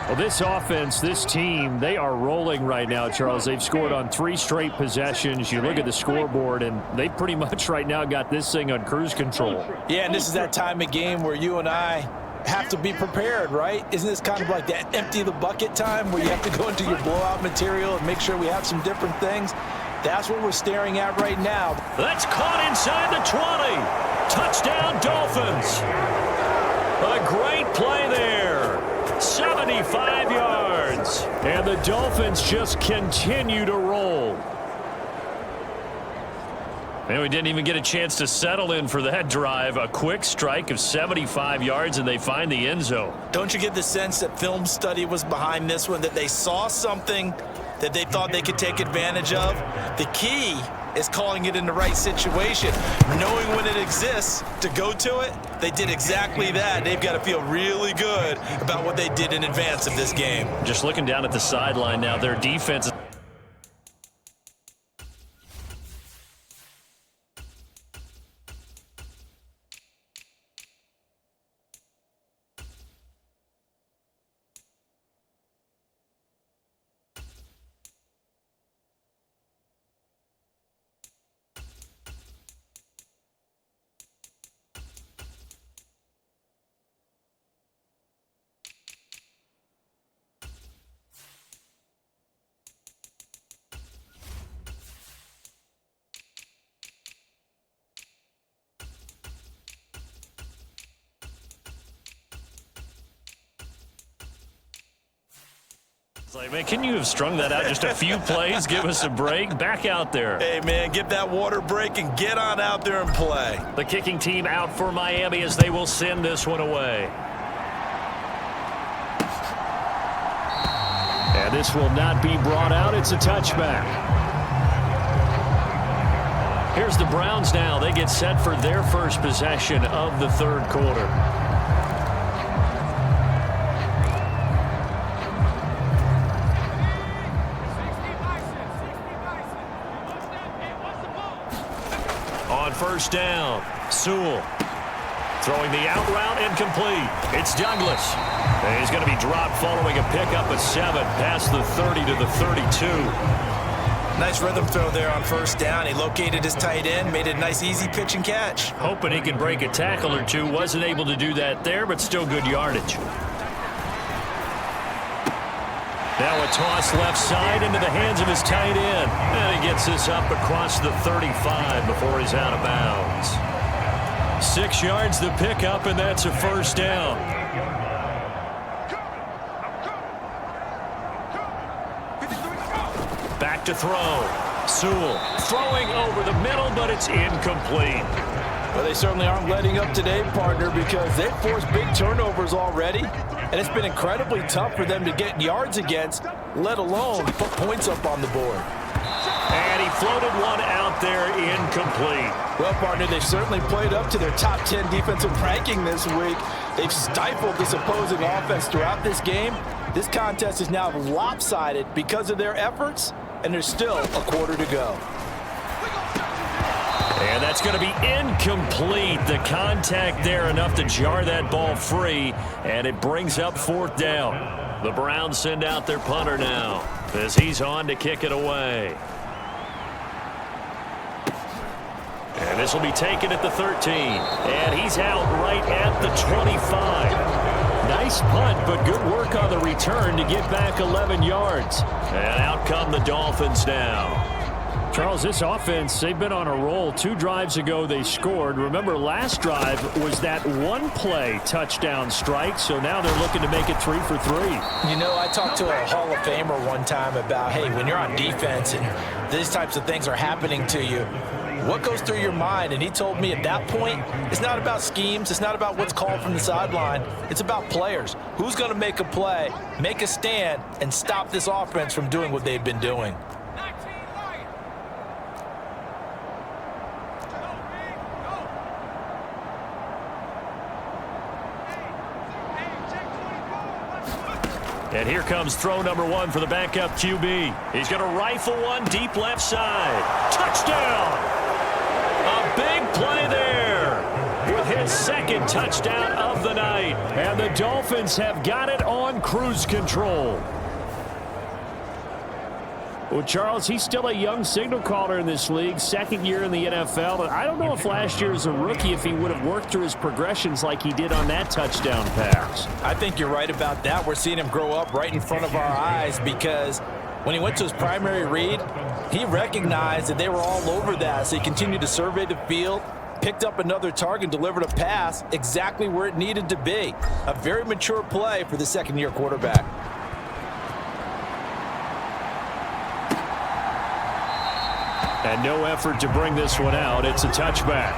Well, this offense, this team, they are rolling right now, Charles. They've scored on 3 straight possessions. You look at the scoreboard, and they pretty much right now got this thing on cruise control. Yeah, and this is that time of game where you and I have to be prepared, right? Isn't this kind of like that empty the bucket time where you have to go into your blowout material and make sure we have some different things? That's what we're staring at right now. That's caught inside the 20. Touchdown, Dolphins. A great play there. 75 yards. And the Dolphins just continue to roll. And we didn't even get a chance to settle in for that drive. A quick strike of 75 yards, and they find the end zone. Don't you get the sense that film study was behind this one, that they saw something that they thought they could take advantage of? The key is calling it in the right situation, knowing when it exists to go to it. They did exactly that. They've got to feel really good about what they did in advance of this game. Just looking down at the sideline now, their defense is like, man, can you have strung that out just a few plays? Give us a break. Back out there. Hey, man, get that water break and get on out there and play. The kicking team out for Miami as they will send this one away. And this will not be brought out. It's a touchback. Here's the Browns now. They get set for their first possession of the third quarter. On first down, Sewell throwing the out route incomplete. It's Douglas. And he's going to be dropped following a pickup of 7 past the 30 to the 32. Nice rhythm throw there on first down. He located his tight end, made a nice easy pitch and catch. Hoping he can break a tackle or two. Wasn't able to do that there, but still good yardage. Now a toss left side into the hands of his tight end. And he gets this up across the 35 before he's out of bounds. 6 yards the pickup, and that's a first down. Back to throw. Sewell throwing over the middle, but it's incomplete. Well, they certainly aren't letting up today, partner, because they've forced big turnovers already, and it's been incredibly tough for them to get yards against, let alone put points up on the board. And he floated one out there incomplete. Well, partner, they've certainly played up to their top 10 defensive ranking this week. They've stifled this opposing offense throughout this game. This contest is now lopsided because of their efforts, and there's still a quarter to go. And that's going to be incomplete. The contact there enough to jar that ball free, and it brings up fourth down. The Browns send out their punter now as he's on to kick it away. And this will be taken at the 13. And he's out right at the 25. Nice punt, but good work on the return to get back 11 yards. And out come the Dolphins now. Charles, this offense, they've been on a roll. 2 drives ago, they scored. Remember, last drive was that one-play touchdown strike, so now they're looking to make it 3 for 3. You know, I talked to a Hall of Famer one time about, hey, when you're on defense and these types of things are happening to you, what goes through your mind? And he told me at that point, it's not about schemes. It's not about what's called from the sideline. It's about players. Who's going to make a play, make a stand, and stop this offense from doing what they've been doing? And here comes throw number 1 for the backup QB. He's going to rifle one deep left side. Touchdown! A big play there with his second touchdown of the night. And the Dolphins have got it on cruise control. Well, Charles, he's still a young signal caller in this league, second year in the NFL. But I don't know if last year as a rookie, if he would have worked through his progressions like he did on that touchdown pass. I think you're right about that. We're seeing him grow up right in front of our eyes because when he went to his primary read, he recognized that they were all over that. So he continued to survey the field, picked up another target, delivered a pass exactly where it needed to be. A very mature play for the second-year quarterback. And no effort to bring this one out. It's a touchback.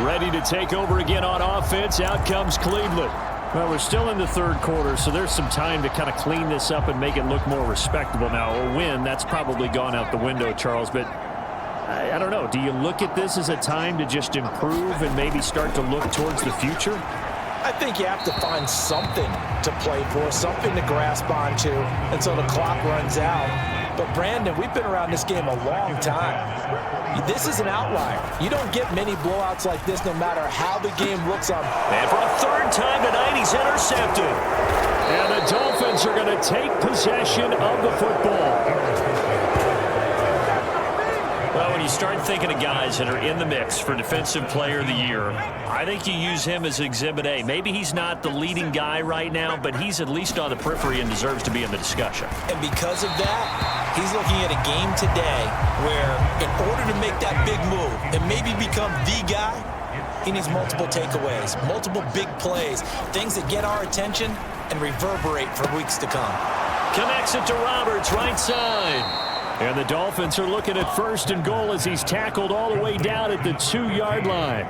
Ready to take over again on offense. Out comes Cleveland. Well, we're still in the third quarter, so there's some time to kind of clean this up and make it look more respectable. Now, a win, that's probably gone out the window, Charles, but I don't know. Do you look at this as a time to just improve and maybe start to look towards the future? I think you have to find something to play for, something to grasp onto until the clock runs out. But, Brandon, we've been around this game a long time. This is an outlier. You don't get many blowouts like this no matter how the game looks on. And for a third time tonight, he's intercepted. And the Dolphins are going to take possession of the football. Well, when you start thinking of guys that are in the mix for Defensive Player of the Year, I think you use him as Exhibit A. Maybe he's not the leading guy right now, but he's at least on the periphery and deserves to be in the discussion. And because of that, he's looking at a game today where in order to make that big move and maybe become the guy, he needs multiple takeaways, multiple big plays, things that get our attention and reverberate for weeks to come. Connects it to Roberts, right side. And the Dolphins are looking at 1st and goal as he's tackled all the way down at the 2-yard line.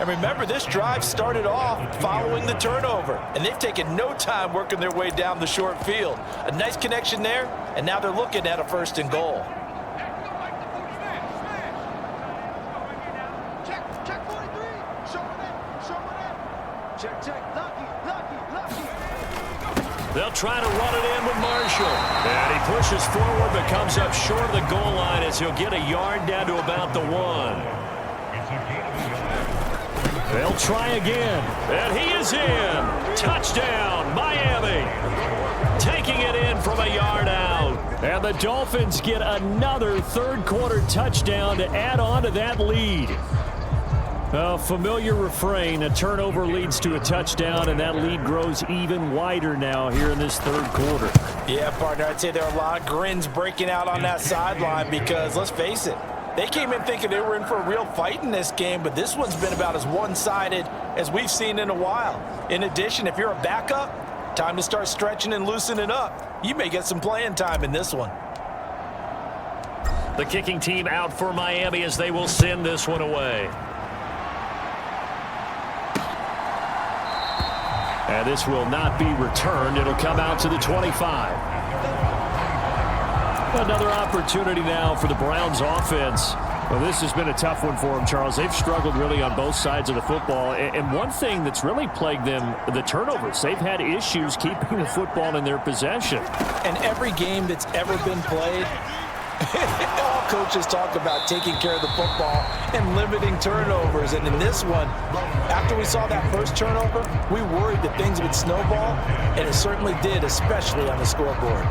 And remember, this drive started off following the turnover, and they've taken no time working their way down the short field. A nice connection there, and now they're looking at a 1st and goal. Check 43. Check. Lucky. They'll try to run it in with Marshall. And he pushes forward but comes up short of the goal line as he'll get a yard down to about the 1. They'll try again. And he is in. Touchdown, Miami. Taking it in from a yard out. And the Dolphins get another third-quarter touchdown to add on to that lead. A familiar refrain, a turnover leads to a touchdown, and that lead grows even wider now here in this third quarter. Yeah, partner, I'd say there are a lot of grins breaking out on that sideline because, let's face it, they came in thinking they were in for a real fight in this game, but this one's been about as one-sided as we've seen in a while. In addition, if you're a backup, time to start stretching and loosening up. You may get some playing time in this one. The kicking team out for Miami as they will send this one away. And this will not be returned. It'll come out to the 25. Another opportunity now for the Browns offense. Well, this has been a tough one for them, Charles. They've struggled really on both sides of the football. And one thing that's really plagued them, the turnovers. They've had issues keeping the football in their possession. And every game that's ever been played, all coaches talk about taking care of the football and limiting turnovers. And in this one, after we saw that first turnover, we worried that things would snowball, and it certainly did, especially on the scoreboard.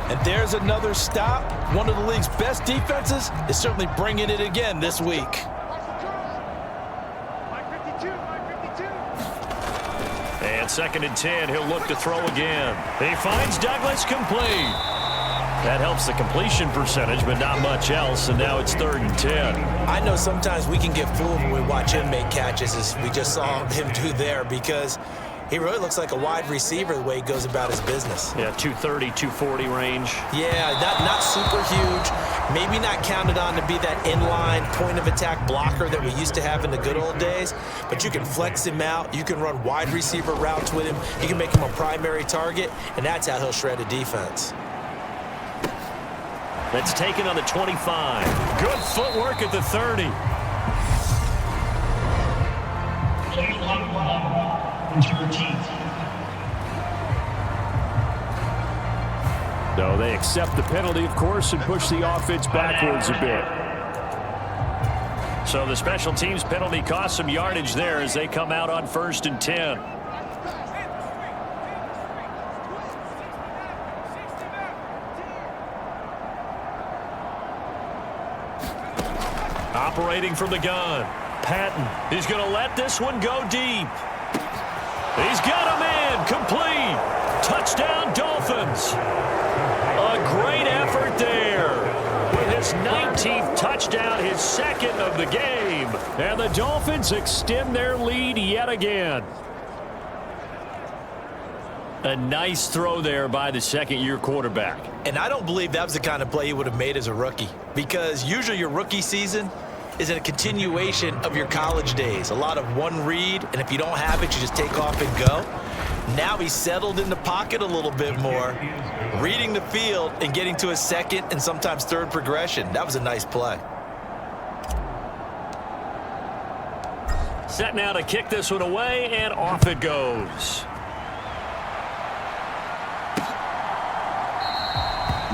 And there's another stop. One of the league's best defenses is certainly bringing it again this week. And 2nd and 10, he'll look to throw again. He finds Douglas complete. That helps the completion percentage, but not much else, and now it's 3rd and 10. I know sometimes we can get fooled when we watch him make catches, as we just saw him do there, because he really looks like a wide receiver the way he goes about his business. Yeah, 230, 240 range. Yeah, not super huge. Maybe not counted on to be that inline point-of-attack blocker that we used to have in the good old days, but you can flex him out. You can run wide receiver routes with him. You can make him a primary target, and that's how he'll shred a defense. That's taken on the 25. Good footwork at the 30. No, they accept the penalty, of course, and push the offense backwards a bit. So the special teams penalty cost some yardage there as they come out on 1st and 10. Operating from the gun. Patton. He's going to let this one go deep. He's got a man. Complete. Touchdown, Dolphins. A great effort there. With his 19th touchdown, his 2nd of the game. And the Dolphins extend their lead yet again. A nice throw there by the 2nd-year quarterback. And I don't believe that was the kind of play he would have made as a rookie, because usually your rookie season is a continuation of your college days. A lot of one read, and if you don't have it, you just take off and go. Now he's settled in the pocket a little bit more, reading the field and getting to his 2nd and sometimes 3rd progression. That was a nice play. Set now to kick this one away, and off it goes.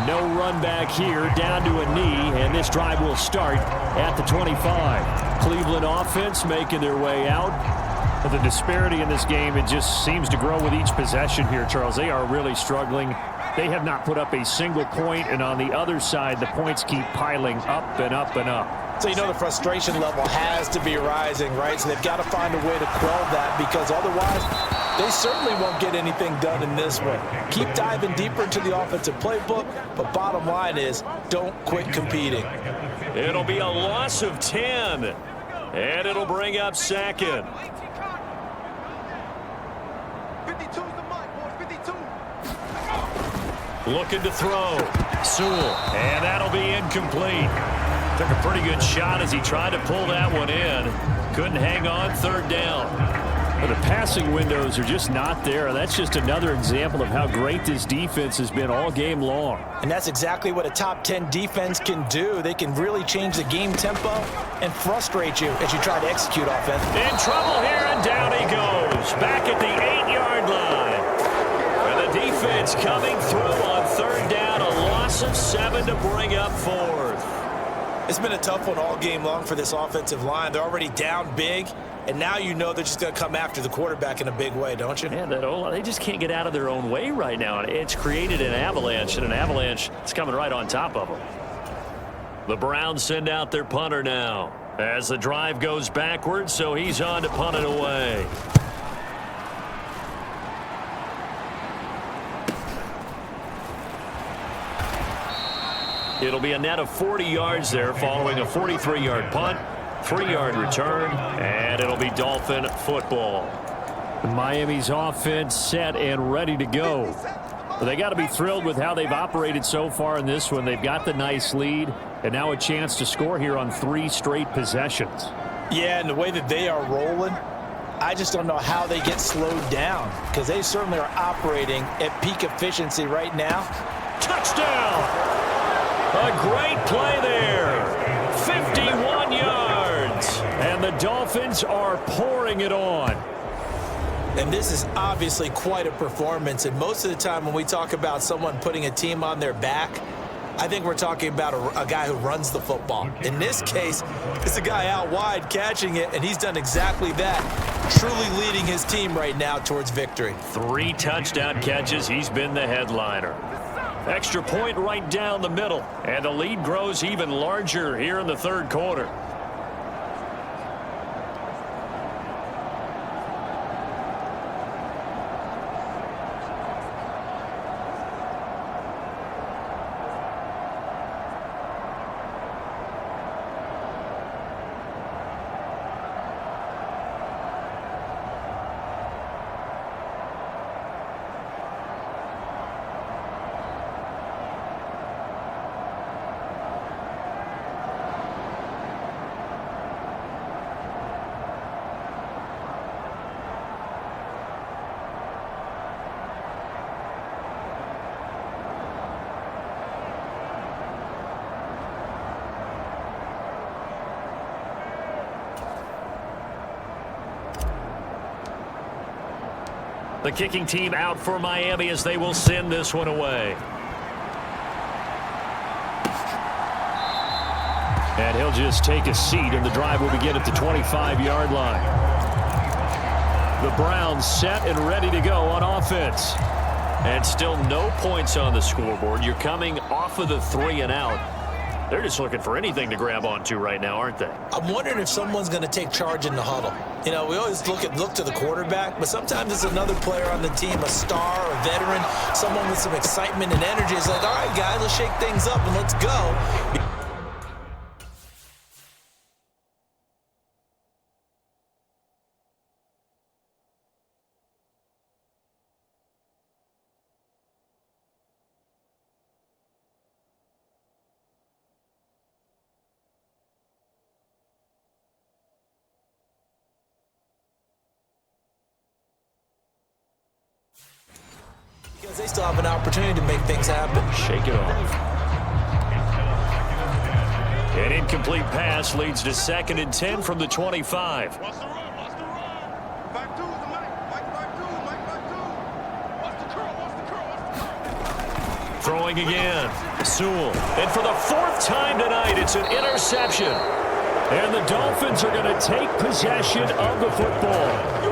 No run back here, down to a knee, and this drive will start at the 25. Cleveland offense making their way out. But the disparity in this game, it just seems to grow with each possession here, Charles. They are really struggling. They have not put up a single point, and on the other side, the points keep piling up and up and up. So you know the frustration level has to be rising, right? So they've got to find a way to quell that, because otherwise they certainly won't get anything done in this one. Keep diving deeper into the offensive playbook, but bottom line is don't quit competing. It'll be a loss of 10, and it'll bring up 2nd. 52's the mark, boys, 52. Looking to throw. Sewell, and that'll be incomplete. Took a pretty good shot as he tried to pull that one in. Couldn't hang on, 3rd down. But the passing windows are just not there. That's just another example of how great this defense has been all game long. And that's exactly what a top 10 defense can do. They can really change the game tempo and frustrate you as you try to execute offense. In trouble here, and down he goes. Back at the 8-yard line. And the defense coming through on 3rd down. A loss of 7 to bring up 4th. It's been a tough one all game long for this offensive line. They're already down big, and now you know they're just going to come after the quarterback in a big way, don't you? Yeah, they just can't get out of their own way right now. It's created an avalanche, and an avalanche is coming right on top of them. The Browns send out their punter now as the drive goes backwards, so he's on to punt it away. It'll be a net of 40 yards there following a 43-yard punt, 3-yard return, and it'll be Dolphin football. Miami's offense set and ready to go. But they got to be thrilled with how they've operated so far in this one. They've got the nice lead, and now a chance to score here on 3 straight possessions. Yeah, and the way that they are rolling, I just don't know how they get slowed down, because they certainly are operating at peak efficiency right now. Touchdown! A great play there. 51 yards. And the Dolphins are pouring it on. And this is obviously quite a performance. And most of the time when we talk about someone putting a team on their back, I think we're talking about a guy who runs the football. In this case, it's a guy out wide catching it, and he's done exactly that, truly leading his team right now towards victory. 3 touchdown catches. He's been the headliner. Extra point right down the middle, and the lead grows even larger here in the third quarter. The kicking team out for Miami as they will send this one away. And he'll just take a seat, and the drive will begin at the 25-yard line. The Browns set and ready to go on offense. And still no points on the scoreboard. You're coming off of the 3 and out. They're just looking for anything to grab onto right now, aren't they? I'm wondering if someone's going to take charge in the huddle. You know, we always look to the quarterback, but sometimes it's another player on the team, a star, a veteran, someone with some excitement and energy. It's like, all right, guys, let's shake things up and let's go. Because they still have an opportunity to make things happen. Shake it off. An incomplete pass leads to 2nd and 10 from the 25. Watch the run. Back two, back two. Throwing again. Sewell. And for the 4th time tonight, it's an interception. And the Dolphins are going to take possession of the football.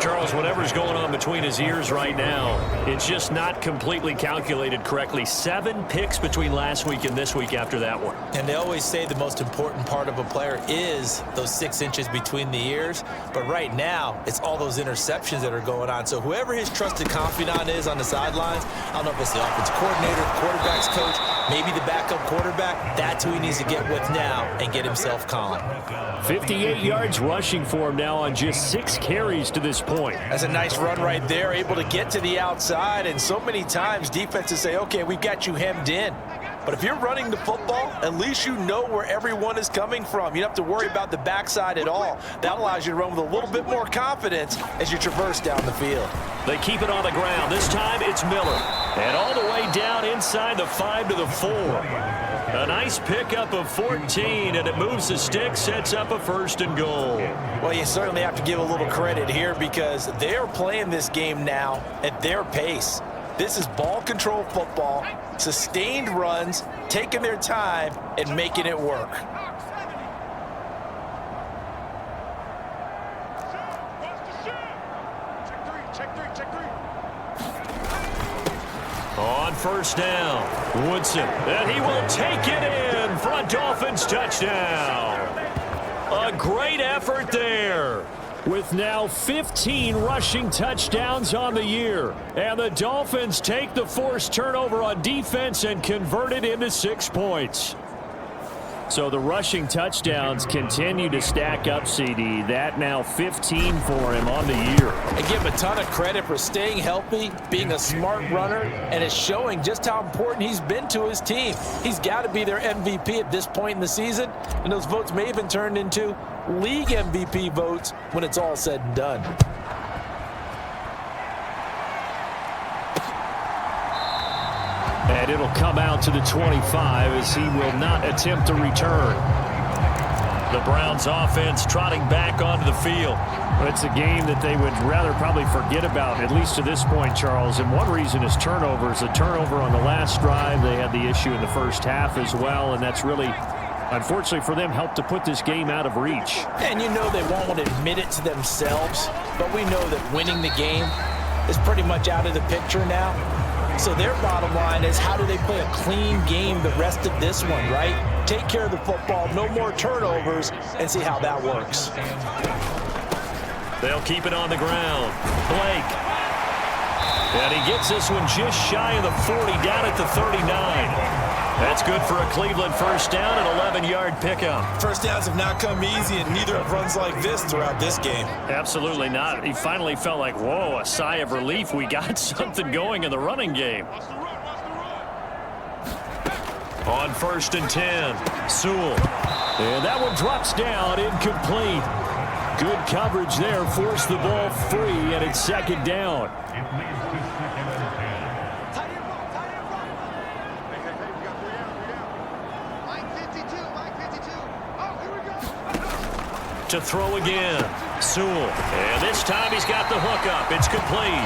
Charles, whatever's going on between his ears right now, it's just not completely calculated correctly. 7 picks between last week and this week after that one. And they always say the most important part of a player is those 6 inches between the ears. But right now, it's all those interceptions that are going on. So whoever his trusted confidant is on the sidelines, I don't know if it's the offensive coordinator, quarterback's coach, maybe the backup quarterback, that's who he needs to get with now and get himself calm. 58 yards rushing for him now on just 6 carries to this point. That's a nice run right there, able to get to the outside. And so many times defenses say, okay, we've got you hemmed in. But if you're running the football, at least you know where everyone is coming from. You don't have to worry about the backside at all. That allows you to run with a little bit more confidence as you traverse down the field. They keep it on the ground. This time it's Miller. And all the way down inside the 5 to the 4. A nice pickup of 14, and it moves the stick, sets up a 1st and goal. Well, you certainly have to give a little credit here because they're playing this game now at their pace. This is ball control football, sustained runs, taking their time, and making it work. On 1st down, Woodson, and he will take it in for a Dolphins touchdown. A great effort there. With now 15 rushing touchdowns on the year. And the Dolphins take the forced turnover on defense and convert it into 6 points. So the rushing touchdowns continue to stack up, CD. That now 15 for him on the year. I give him a ton of credit for staying healthy, being a smart runner, and it's showing just how important he's been to his team. He's got to be their MVP at this point in the season, and those votes may have been turned into league MVP votes when it's all said and done. And And it'll come out to the 25 as he will not attempt a return. The Browns offense trotting back onto the field. It's a game that they would rather probably forget about, at least to this point, Charles. And one reason is turnovers. A turnover on the last drive. They had the issue in the first half as well, and that's really, unfortunately for them, helped to put this game out of reach. And you know they won't admit it to themselves, but we know that winning the game is pretty much out of the picture now. So their bottom line is, how do they play a clean game the rest of this one, right? Take care of the football, no more turnovers, and see how that works. They'll keep it on the ground. Blake. And he gets this one just shy of the 40, down at the 39. That's good for a Cleveland first down, an 11-yard pickup. First downs have not come easy, and neither have runs like this throughout this game. Absolutely not. He finally felt like, whoa, a sigh of relief. We got something going in the running game. On 1st and 10, Sewell. And that one drops down, incomplete. Good coverage there, forced the ball free, and it's 2nd down. To throw again, Sewell. And this time he's got the hook up. It's complete.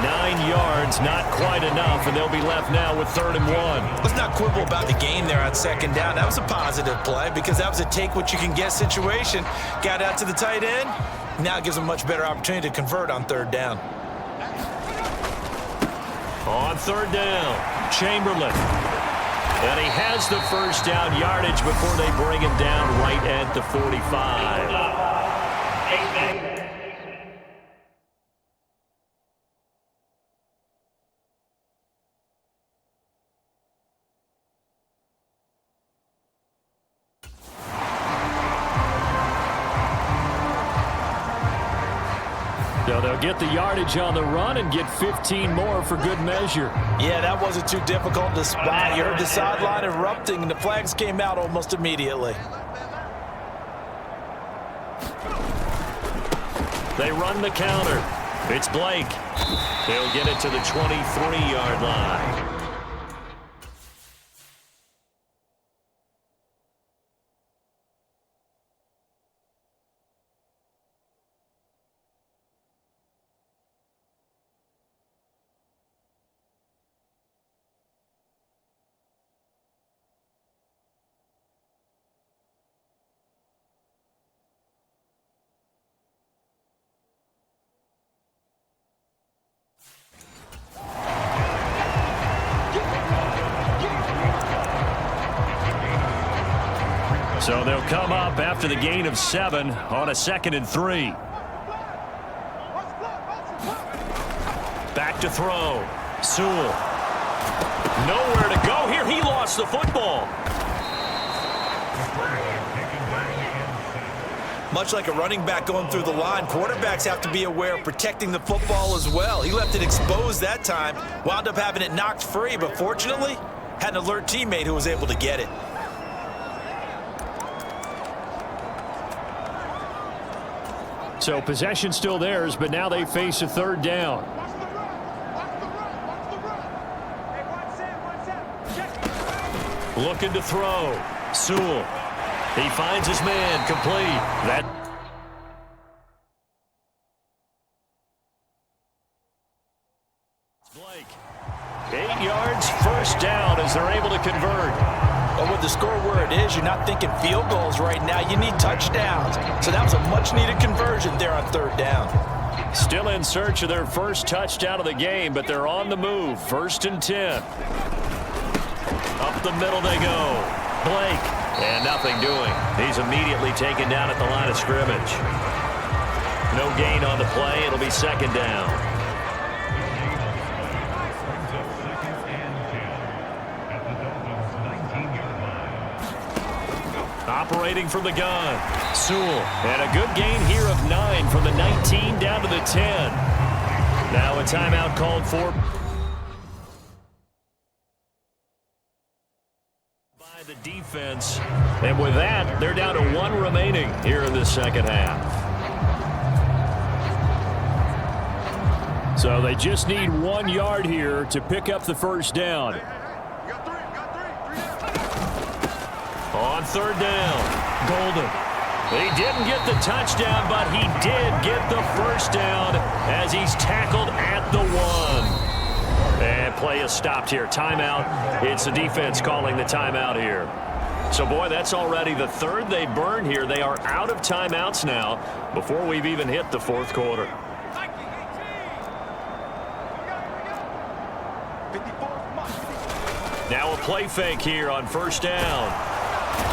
9 yards, not quite enough, and they'll be left now with 3rd and 1. Let's not quibble about the game there on 2nd down. That was a positive play because that was a take-what-you-can-get situation. Got out to the tight end. Now it gives them a much better opportunity to convert on 3rd down. On 3rd down, Chamberlain. And he has the first down yardage before they bring him down right at the 45. So they'll get the yardage on the run and get 15 more for good measure. Yeah, that wasn't too difficult to spot. You heard the sideline erupting, and the flags came out almost immediately. They run the counter. It's Blake. He'll get it to the 23-yard line. So they'll come up after the gain of 7 on a 2nd and 3. Back to throw. Sewell. Nowhere to go here. He lost the football. Much like a running back going through the line, quarterbacks have to be aware of protecting the football as well. He left it exposed that time, wound up having it knocked free, but fortunately, had an alert teammate who was able to get it. So possession still theirs, but now they face a 3rd down. Looking to throw. Sewell. He finds his man, complete. That. Blake. 8 yards, first down as they're able to convert. But with the score where it is, you're not thinking field goals right now. You need touchdowns. So that was a much-needed conversion there on 3rd down. Still in search of their first touchdown of the game, but they're on the move. 1st and 10. Up the middle they go. Blake. And nothing doing. He's immediately taken down at the line of scrimmage. No gain on the play. It'll be 2nd down. Operating from the gun. Sewell. And a good gain here of 9 from the 19 down to the 10. Now a timeout called for by the defense. And with that, they're down to 1 remaining here in the 2nd half. So they just need 1 yard here to pick up the first down. On third down, Golden. He didn't get the touchdown, but he did get the first down as he's tackled at the 1. And play is stopped here. Timeout. It's the defense calling the timeout here. So, boy, that's already the third they burned here. They are out of timeouts now before we've even hit the fourth quarter. Now a play fake here on first down.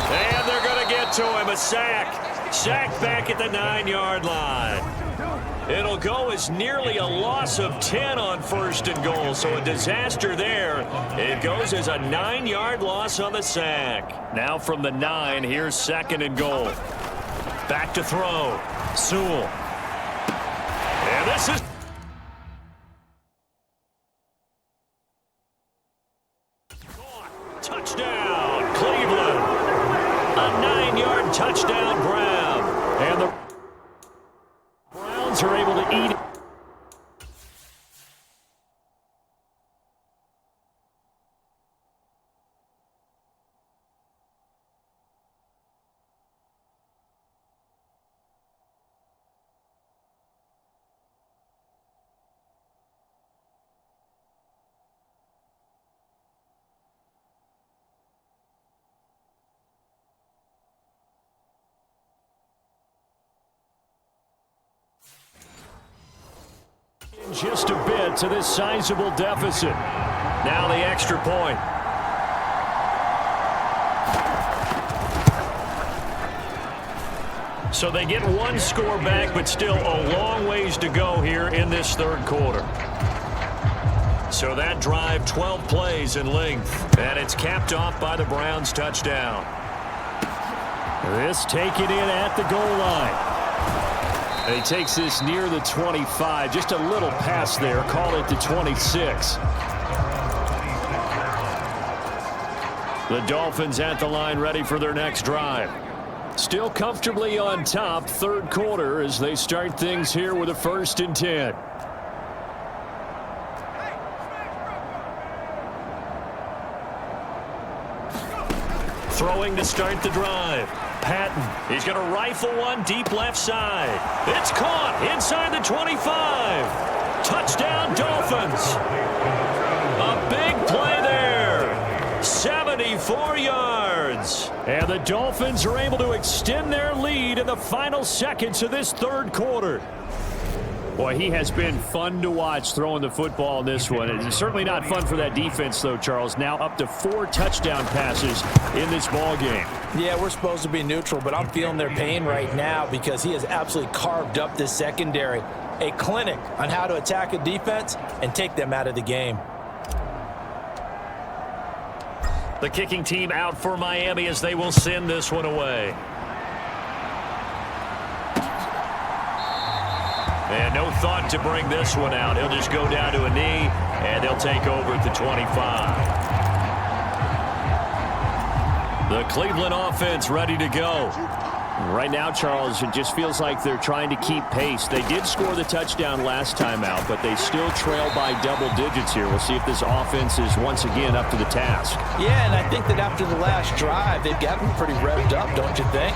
And they're going to get to him. A sack. Sack back at the 9-yard line. It'll go as nearly a loss of 10 on first and goal. So a disaster there. It goes as a 9-yard loss on the sack. Now from the 9, here's second and goal. Back to throw. Sewell. And this is... Touchdown, Cleveland. A 9-yard touchdown grab. And the Browns are able to eat it. Just a bit to this sizable deficit. Now the extra point. So they get one score back, but still a long ways to go here in this third quarter. So that drive, 12 plays in length, and it's capped off by the Browns touchdown. This taken in at the goal line. And he takes this near the 25. Just a little pass there. Call it the 26. The Dolphins at the line ready for their next drive. Still comfortably on top, third quarter as they start things here with a 1st and 10. Throwing to start the drive. Patton, he's going to rifle one deep left side. It's caught inside the 25. Touchdown, Dolphins. A big play there. 74 yards. And the Dolphins are able to extend their lead in the final seconds of this third quarter. Boy, he has been fun to watch throwing the football in this one. It's certainly not fun for that defense, though, Charles. Now up to 4 touchdown passes in this ball game. Yeah, we're supposed to be neutral, but I'm feeling their pain right now because he has absolutely carved up this secondary. A clinic on how to attack a defense and take them out of the game. The kicking team out for Miami as they will send this one away. And no thought to bring this one out. He'll just go down to a knee, and they'll take over at the 25. The Cleveland offense ready to go. Right now, Charles, it just feels like they're trying to keep pace. They did score the touchdown last time out, but they still trail by double digits here. We'll see if this offense is once again up to the task. Yeah, and I think that after the last drive, they've gotten pretty revved up, don't you think?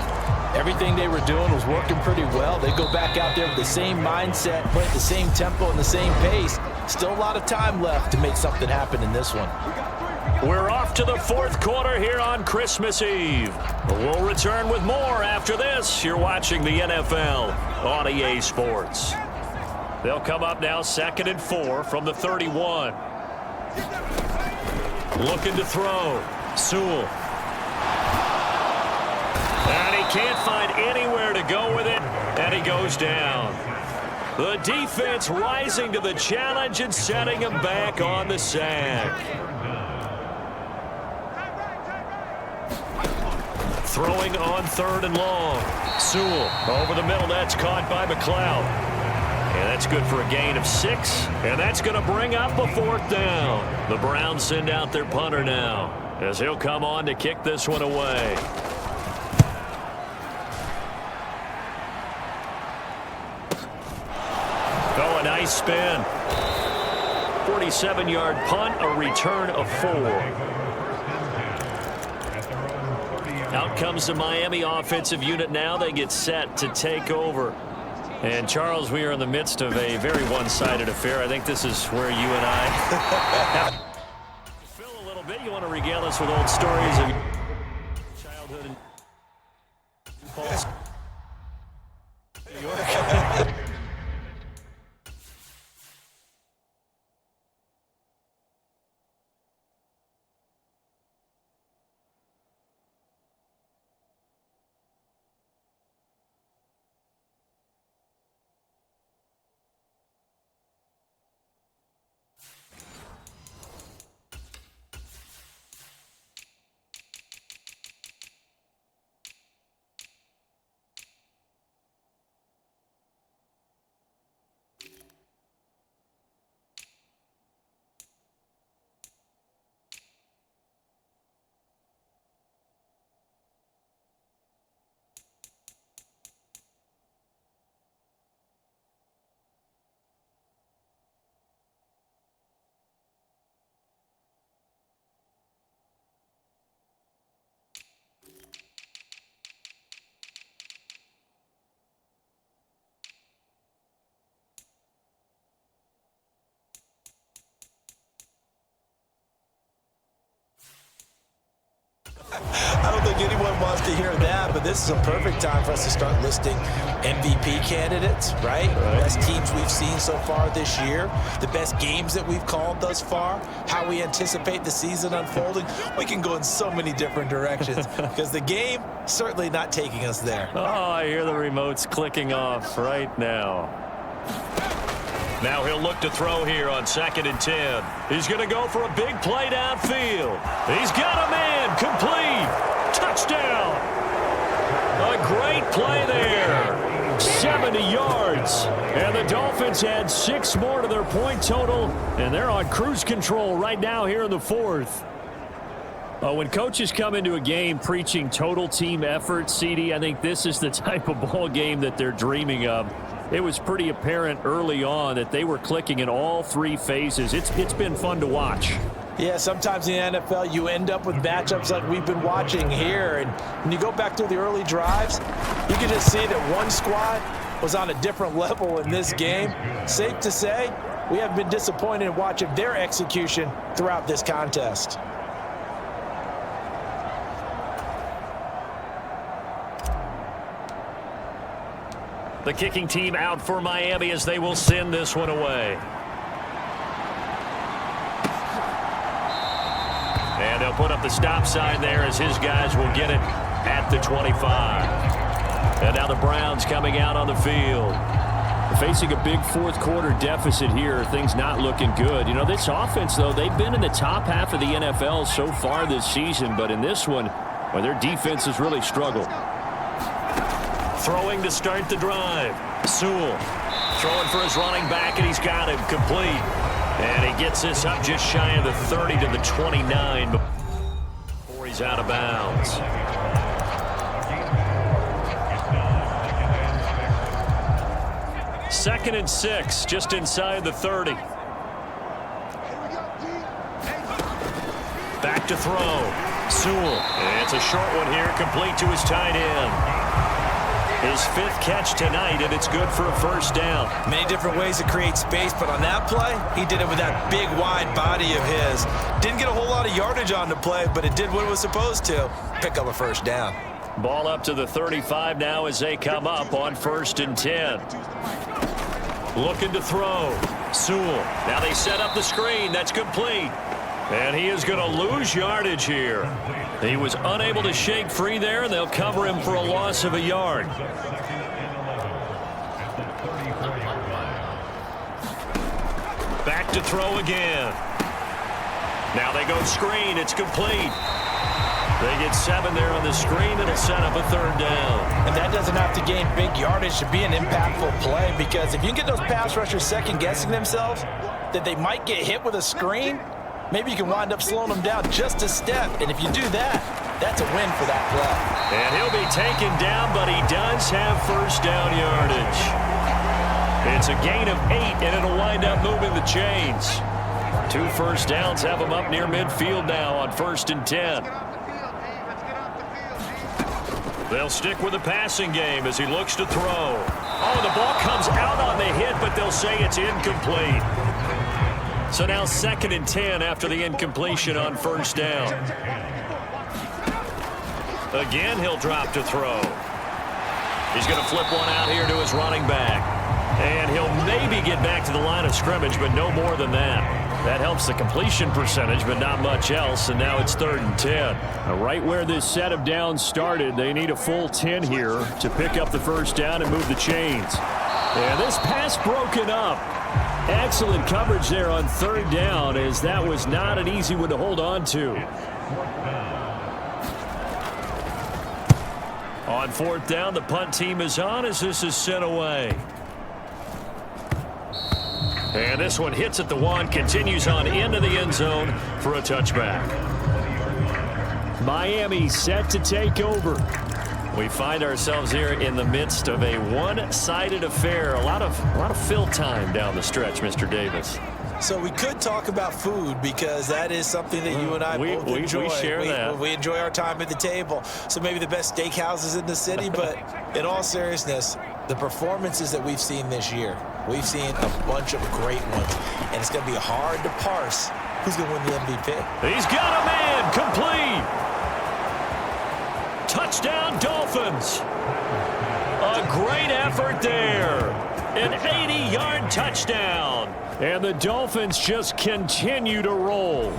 Everything they were doing was working pretty well. They go back out there with the same mindset, play at the same tempo and the same pace. Still a lot of time left to make something happen in this one. We're off to the fourth quarter here on Christmas Eve. We'll return with more after this. You're watching the NFL on EA Sports. They'll come up now 2nd and 4 from the 31. Looking to throw. Sewell. And he can't find anywhere to go with it, and he goes down. The defense rising to the challenge and setting him back on the sack. Throwing on 3rd and long. Sewell over the middle. That's caught by McLeod. And that's good for a gain of 6. And that's going to bring up a 4th down. The Browns send out their punter now as he'll come on to kick this one away. Oh, a nice spin. 47-yard punt, a return of 4. Out comes the Miami offensive unit now. They get set to take over. And, Charles, we are in the midst of a very one-sided affair. I think this is where you and I have Phil a little bit. You want to regale us with old stories of childhood and Paul's New York. I don't think anyone wants to hear that, but this is a perfect time for us to start listing MVP candidates, right? Best teams we've seen so far this year, the best games that we've called thus far, how we anticipate the season unfolding. We can go in so many different directions because the game certainly not taking us there. Oh, I hear the remotes clicking off right now. Now he'll look to throw here on 2nd and 10. He's going to go for a big play downfield. He's got a man. Complete. Touchdown. A great play there. 70 yards. And the Dolphins add 6 more to their point total. And they're on cruise control right now here in the 4th. When coaches come into a game preaching total team effort, CD, I think this is the type of ball game that they're dreaming of. It was pretty apparent early on that they were clicking in all 3 phases. It's been fun to watch. Yeah, sometimes in the NFL you end up with matchups like we've been watching here. And when you go back through the early drives, you can just see that one squad was on a different level in this game. Safe to say, we have been disappointed in watching their execution throughout this contest. The kicking team out for Miami as they will send this one away. And they'll put up the stop sign there as his guys will get it at the 25. And now the Browns coming out on the field. Facing a big 4th quarter deficit here. Things not looking good. You know, this offense, though, they've been in the top half of the NFL so far this season. But in this one, well, their defense has really struggled. Throwing to start the drive. Sewell throwing for his running back, and he's got him complete. And he gets this up just shy of the 30 to the 29 before he's out of bounds. Second and 6, just inside the 30. Back to throw. Sewell. And it's a short one here, complete to his tight end. His 5th catch tonight, and it's good for a first down. Many different ways to create space, but on that play, he did it with that big, wide body of his. Didn't get a whole lot of yardage on the play, but it did what it was supposed to, pick up a first down. Ball up to the 35 now as they come up on 1st and 10. Looking to throw. Sewell. Now they set up the screen. That's complete. And he is going to lose yardage here. He was unable to shake free there, and they'll cover him for a loss of a yard. Back to throw again. Now they go screen. It's complete. They get 7 there on the screen. It'll set up a 3rd down. And that doesn't have to gain big yardage to be an impactful play, because if you can get those pass rushers second-guessing themselves that they might get hit with a screen, maybe you can wind up slowing them down just a step. And if you do that, that's a win for that play. And he'll be taken down, but he does have first down yardage. It's a gain of 8, and it'll wind up moving the chains. 2 first downs have him up near midfield now on 1st and 10. They'll stick with the passing game as he looks to throw. Oh, the ball comes out on the hit, but they'll say it's incomplete. So now 2nd and 10 after the incompletion on 1st down. Again, he'll drop to throw. He's going to flip one out here to his running back. And he'll maybe get back to the line of scrimmage, but no more than that. That helps the completion percentage, but not much else, and now it's 3rd and 10. Right where this set of downs started, they need a full 10 here to pick up the 1st down and move the chains. And this pass broken up. Excellent coverage there on 3rd down, as that was not an easy one to hold on to. On 4th down, the punt team is on as this is sent away. And this one hits at the 1, continues on into the end zone for a touchback. Miami set to take over. We find ourselves here in the midst of a one-sided affair. A lot of fill time down the stretch, Mr. Davis. So we could talk about food because that is something that you and I both enjoy. We share that. We enjoy our time at the table. So maybe the best steakhouses in the city, but in all seriousness, the performances that we've seen this year, we've seen a bunch of great ones, and it's going to be hard to parse who's going to win the MVP. He's got a man, complete. Touchdown, Dolphins. A great effort there. An 80-yard touchdown. And the Dolphins just continue to roll.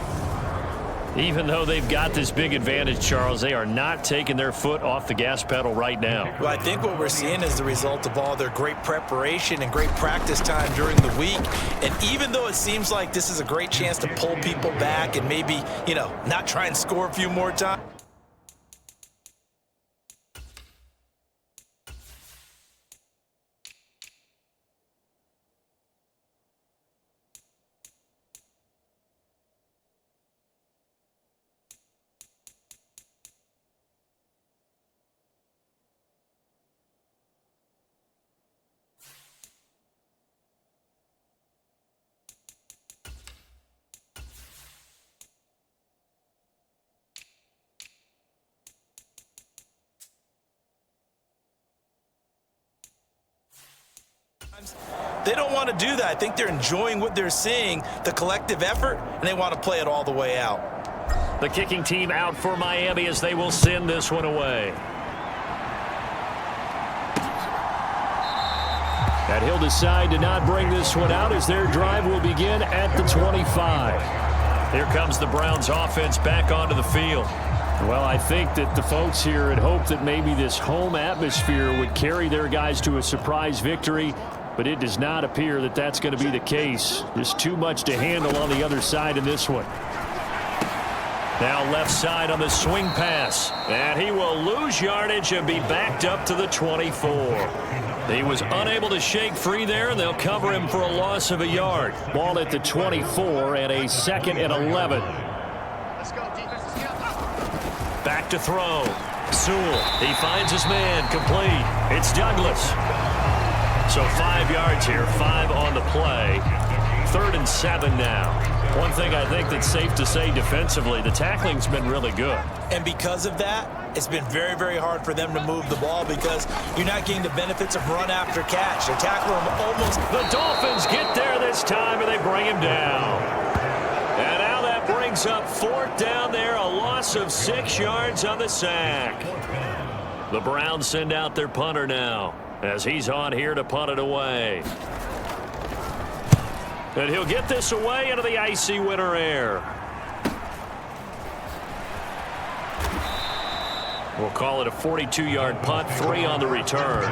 Even though they've got this big advantage, Charles, they are not taking their foot off the gas pedal right now. Well, I think what we're seeing is the result of all their great preparation and great practice time during the week. And even though it seems like this is a great chance to pull people back and maybe, not try and score a few more times, they don't want to do that. I think they're enjoying what they're seeing, the collective effort, and they want to play it all the way out. The kicking team out for Miami as they will send this one away. And he'll decide to not bring this one out as their drive will begin at the 25. Here comes the Browns offense back onto the field. Well, I think that the folks here had hoped that maybe this home atmosphere would carry their guys to a surprise victory, but it does not appear that that's going to be the case. Just too much to handle on the other side in this one. Now left side on the swing pass, and he will lose yardage and be backed up to the 24. He was unable to shake free there, and they'll cover him for a loss of a yard. Ball at the 24 and a 2nd and 11. Back to throw. Sewell, he finds his man, complete. It's Douglas. So 5 yards here, 5 on the play. 3rd and 7 now. One thing I think that's safe to say defensively, the tackling's been really good. And because of that, it's been very, very hard for them to move the ball because you're not getting the benefits of run after catch. They're tackling them almost. The Dolphins get there this time, and they bring him down. And now that brings up 4th down there, a loss of 6 yards on the sack. The Browns send out their punter now as he's on here to punt it away. And he'll get this away into the icy winter air. We'll call it a 42-yard punt, 3 on the return.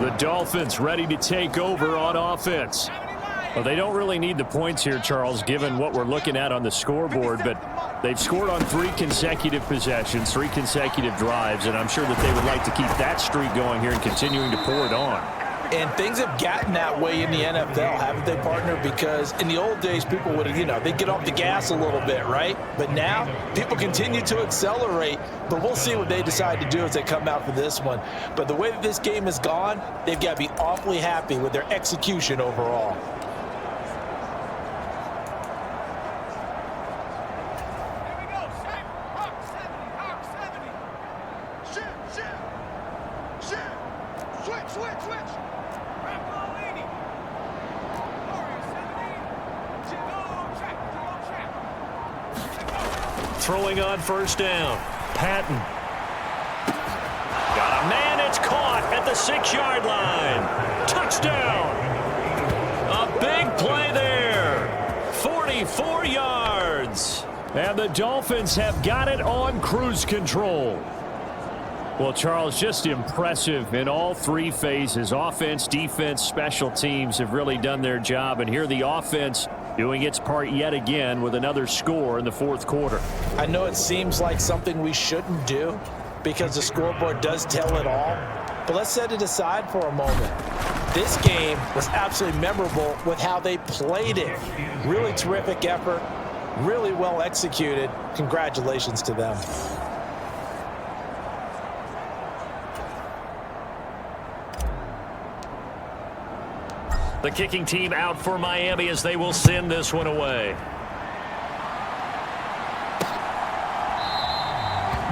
The Dolphins ready to take over on offense. Well, they don't really need the points here, Charles, given what we're looking at on the scoreboard, but they've scored on 3 consecutive possessions, 3 consecutive drives, and I'm sure that they would like to keep that streak going here and continuing to pour it on. And things have gotten that way in the NFL, haven't they, partner? Because in the old days, people would have, they'd get off the gas a little bit, right? But now, people continue to accelerate, but we'll see what they decide to do as they come out for this one. But the way that this game has gone, they've got to be awfully happy with their execution overall. Switch. Throwing on first down. Patton. Got a man. It's caught at the 6-yard line. Touchdown. A big play there. 44 yards. And the Dolphins have got it on cruise control. Well, Charles, just impressive in all three phases. Offense, defense, special teams have really done their job. And here the offense doing its part yet again with another score in the fourth quarter. I know it seems like something we shouldn't do because the scoreboard does tell it all. But let's set it aside for a moment. This game was absolutely memorable with how they played it. Really terrific effort. Really well executed. Congratulations to them. The kicking team out for Miami as they will send this one away.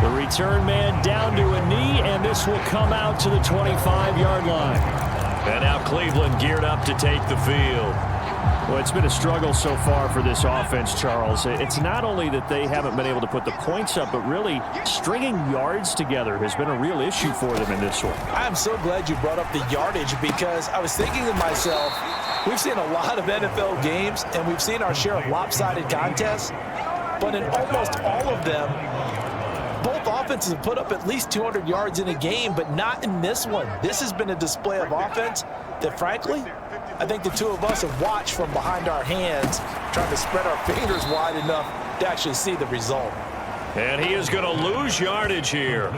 The return man down to a knee, and this will come out to the 25-yard line. And now Cleveland geared up to take the field. Well, it's been a struggle so far for this offense, Charles. It's not only that they haven't been able to put the points up, but really stringing yards together has been a real issue for them in this one. I'm so glad you brought up the yardage because I was thinking to myself, we've seen a lot of NFL games and we've seen our share of lopsided contests, but in almost all of them, both offenses have put up at least 200 yards in a game, but not in this one. This has been a display of offense that, frankly, I think the two of us have watched from behind our hands, trying to spread our fingers wide enough to actually see the result. And he is going to lose yardage here.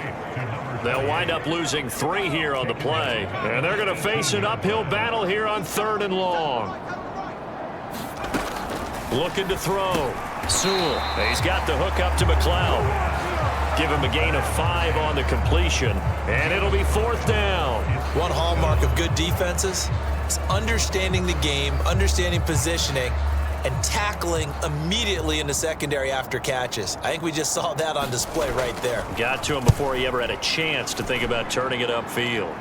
They'll wind up losing 3 here on the play. And they're going to face an uphill battle here on 3rd and long. Looking to throw. Sewell. He's got the hook up to McLeod. Give him a gain of 5 on the completion. And it'll be 4th down. One hallmark of good defenses is understanding the game, understanding positioning, and tackling immediately in the secondary after catches. I think we just saw that on display right there. Got to him before he ever had a chance to think about turning it upfield.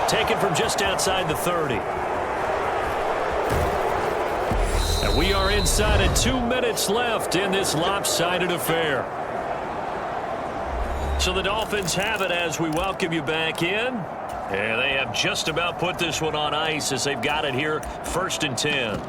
Taken from just outside the 30. And we are inside of 2 minutes left in this lopsided affair. So the Dolphins have it as we welcome you back in. And they have just about put this one on ice as they've got it here, 1st and 10.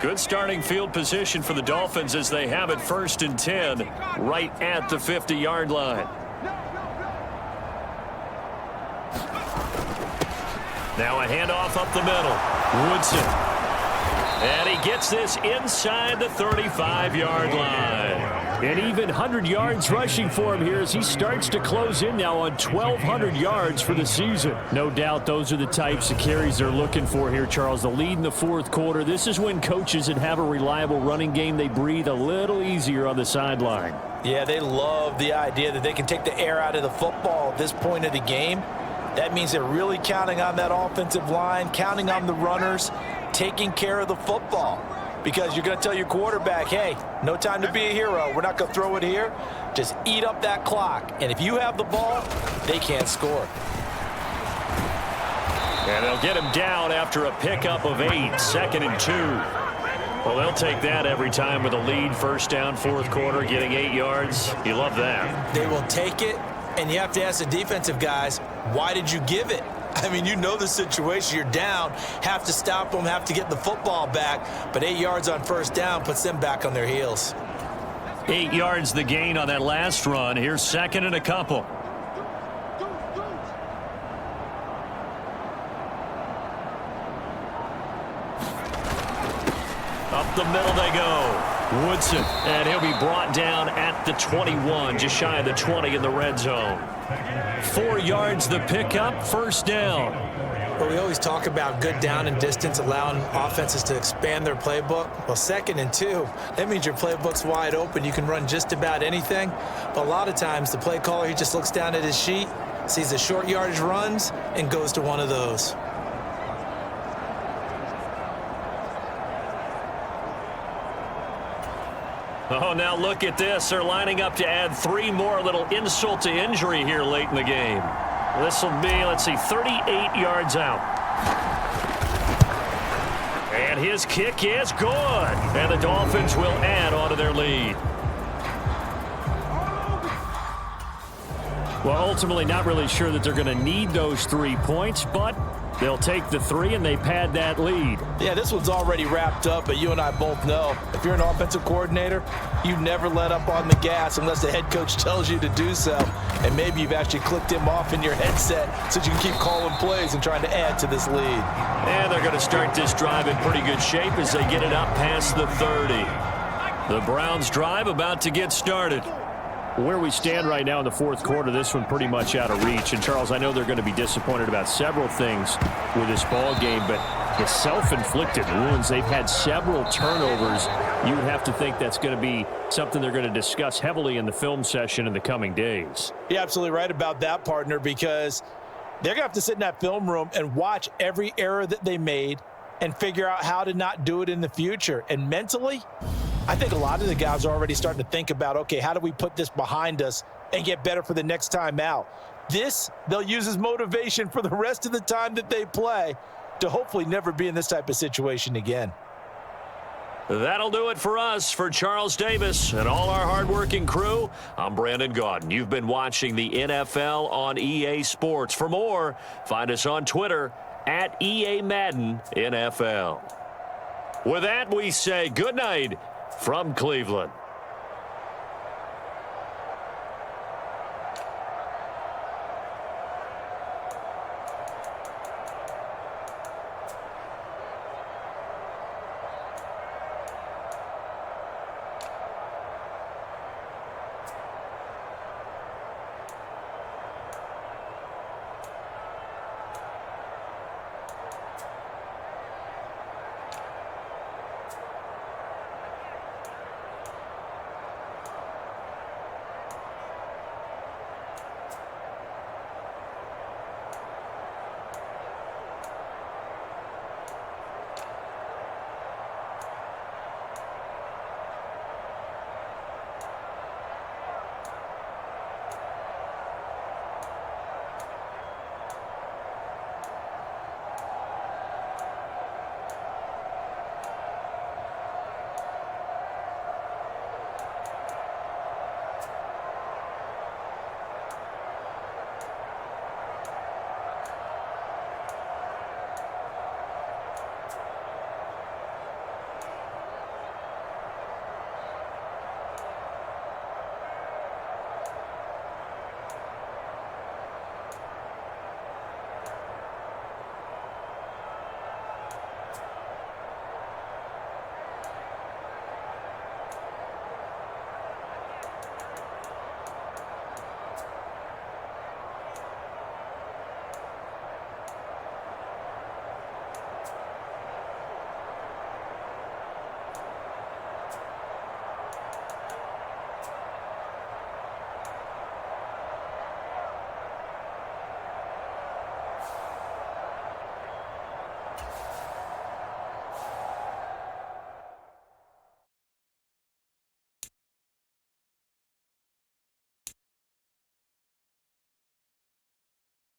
Good starting field position for the Dolphins as they have it 1st and 10 right at the 50-yard line. Now a handoff up the middle. Woodson. And he gets this inside the 35-yard line. And even 100 yards rushing for him here as he starts to close in now on 1,200 yards for the season. No doubt those are the types of carries they're looking for here, Charles. The lead in the fourth quarter. This is when coaches that have a reliable running game, they breathe a little easier on the sideline. Yeah, they love the idea that they can take the air out of the football at this point of the game. That means they're really counting on that offensive line, counting on the runners, taking care of the football. Because you're going to tell your quarterback, hey, no time to be a hero. We're not going to throw it here. Just eat up that clock. And if you have the ball, they can't score. And they'll get him down after a pickup of 8, 2nd and 2. Well, they'll take that every time with a lead, 1st down, 4th quarter, getting 8 yards. You love that. They will take it, and you have to ask the defensive guys, why did you give it? I mean, you know the situation. You're down, have to stop them, have to get the football back. But 8 yards on 1st down puts them back on their heels. 8 yards the gain on that last run. Here's 2nd and a couple. Up the middle they go. Woodson, and he'll be brought down at the 21, just shy of the 20 in the red zone. 4 yards the pickup, 1st down. Well, we always talk about good down and distance, allowing offenses to expand their playbook. Well, 2nd and 2, that means your playbook's wide open. You can run just about anything. But a lot of times, the play caller, he just looks down at his sheet, sees the short yardage runs, and goes to one of those. Oh, now look at this. They're lining up to add 3 more, a little insult to injury here late in the game. This will be, let's see, 38 yards out. And his kick is good. And the Dolphins will add on to their lead. Well, ultimately, not really sure that they're going to need those 3 points, but they'll take the 3 and they pad that lead. Yeah, this one's already wrapped up, but you and I both know if you're an offensive coordinator, you never let up on the gas unless the head coach tells you to do so. And maybe you've actually clicked him off in your headset so you can keep calling plays and trying to add to this lead. And they're going to start this drive in pretty good shape as they get it up past the 30. The Browns drive about to get started. Where we stand right now in the fourth quarter, this one pretty much out of reach. And, Charles, I know they're going to be disappointed about several things with this ball game, but the self-inflicted wounds, they've had several turnovers. You would have to think that's going to be something they're going to discuss heavily in the film session in the coming days. You're absolutely right about that, partner, because they're going to have to sit in that film room and watch every error that they made and figure out how to not do it in the future. And mentally, I think a lot of the guys are already starting to think about, okay, how do we put this behind us and get better for the next time out? This, they'll use as motivation for the rest of the time that they play to hopefully never be in this type of situation again. That'll do it for us. For Charles Davis and all our hardworking crew, I'm Brandon Gaudin. You've been watching the NFL on EA Sports. For more, find us on Twitter at EA Madden NFL. With that, we say good night from Cleveland.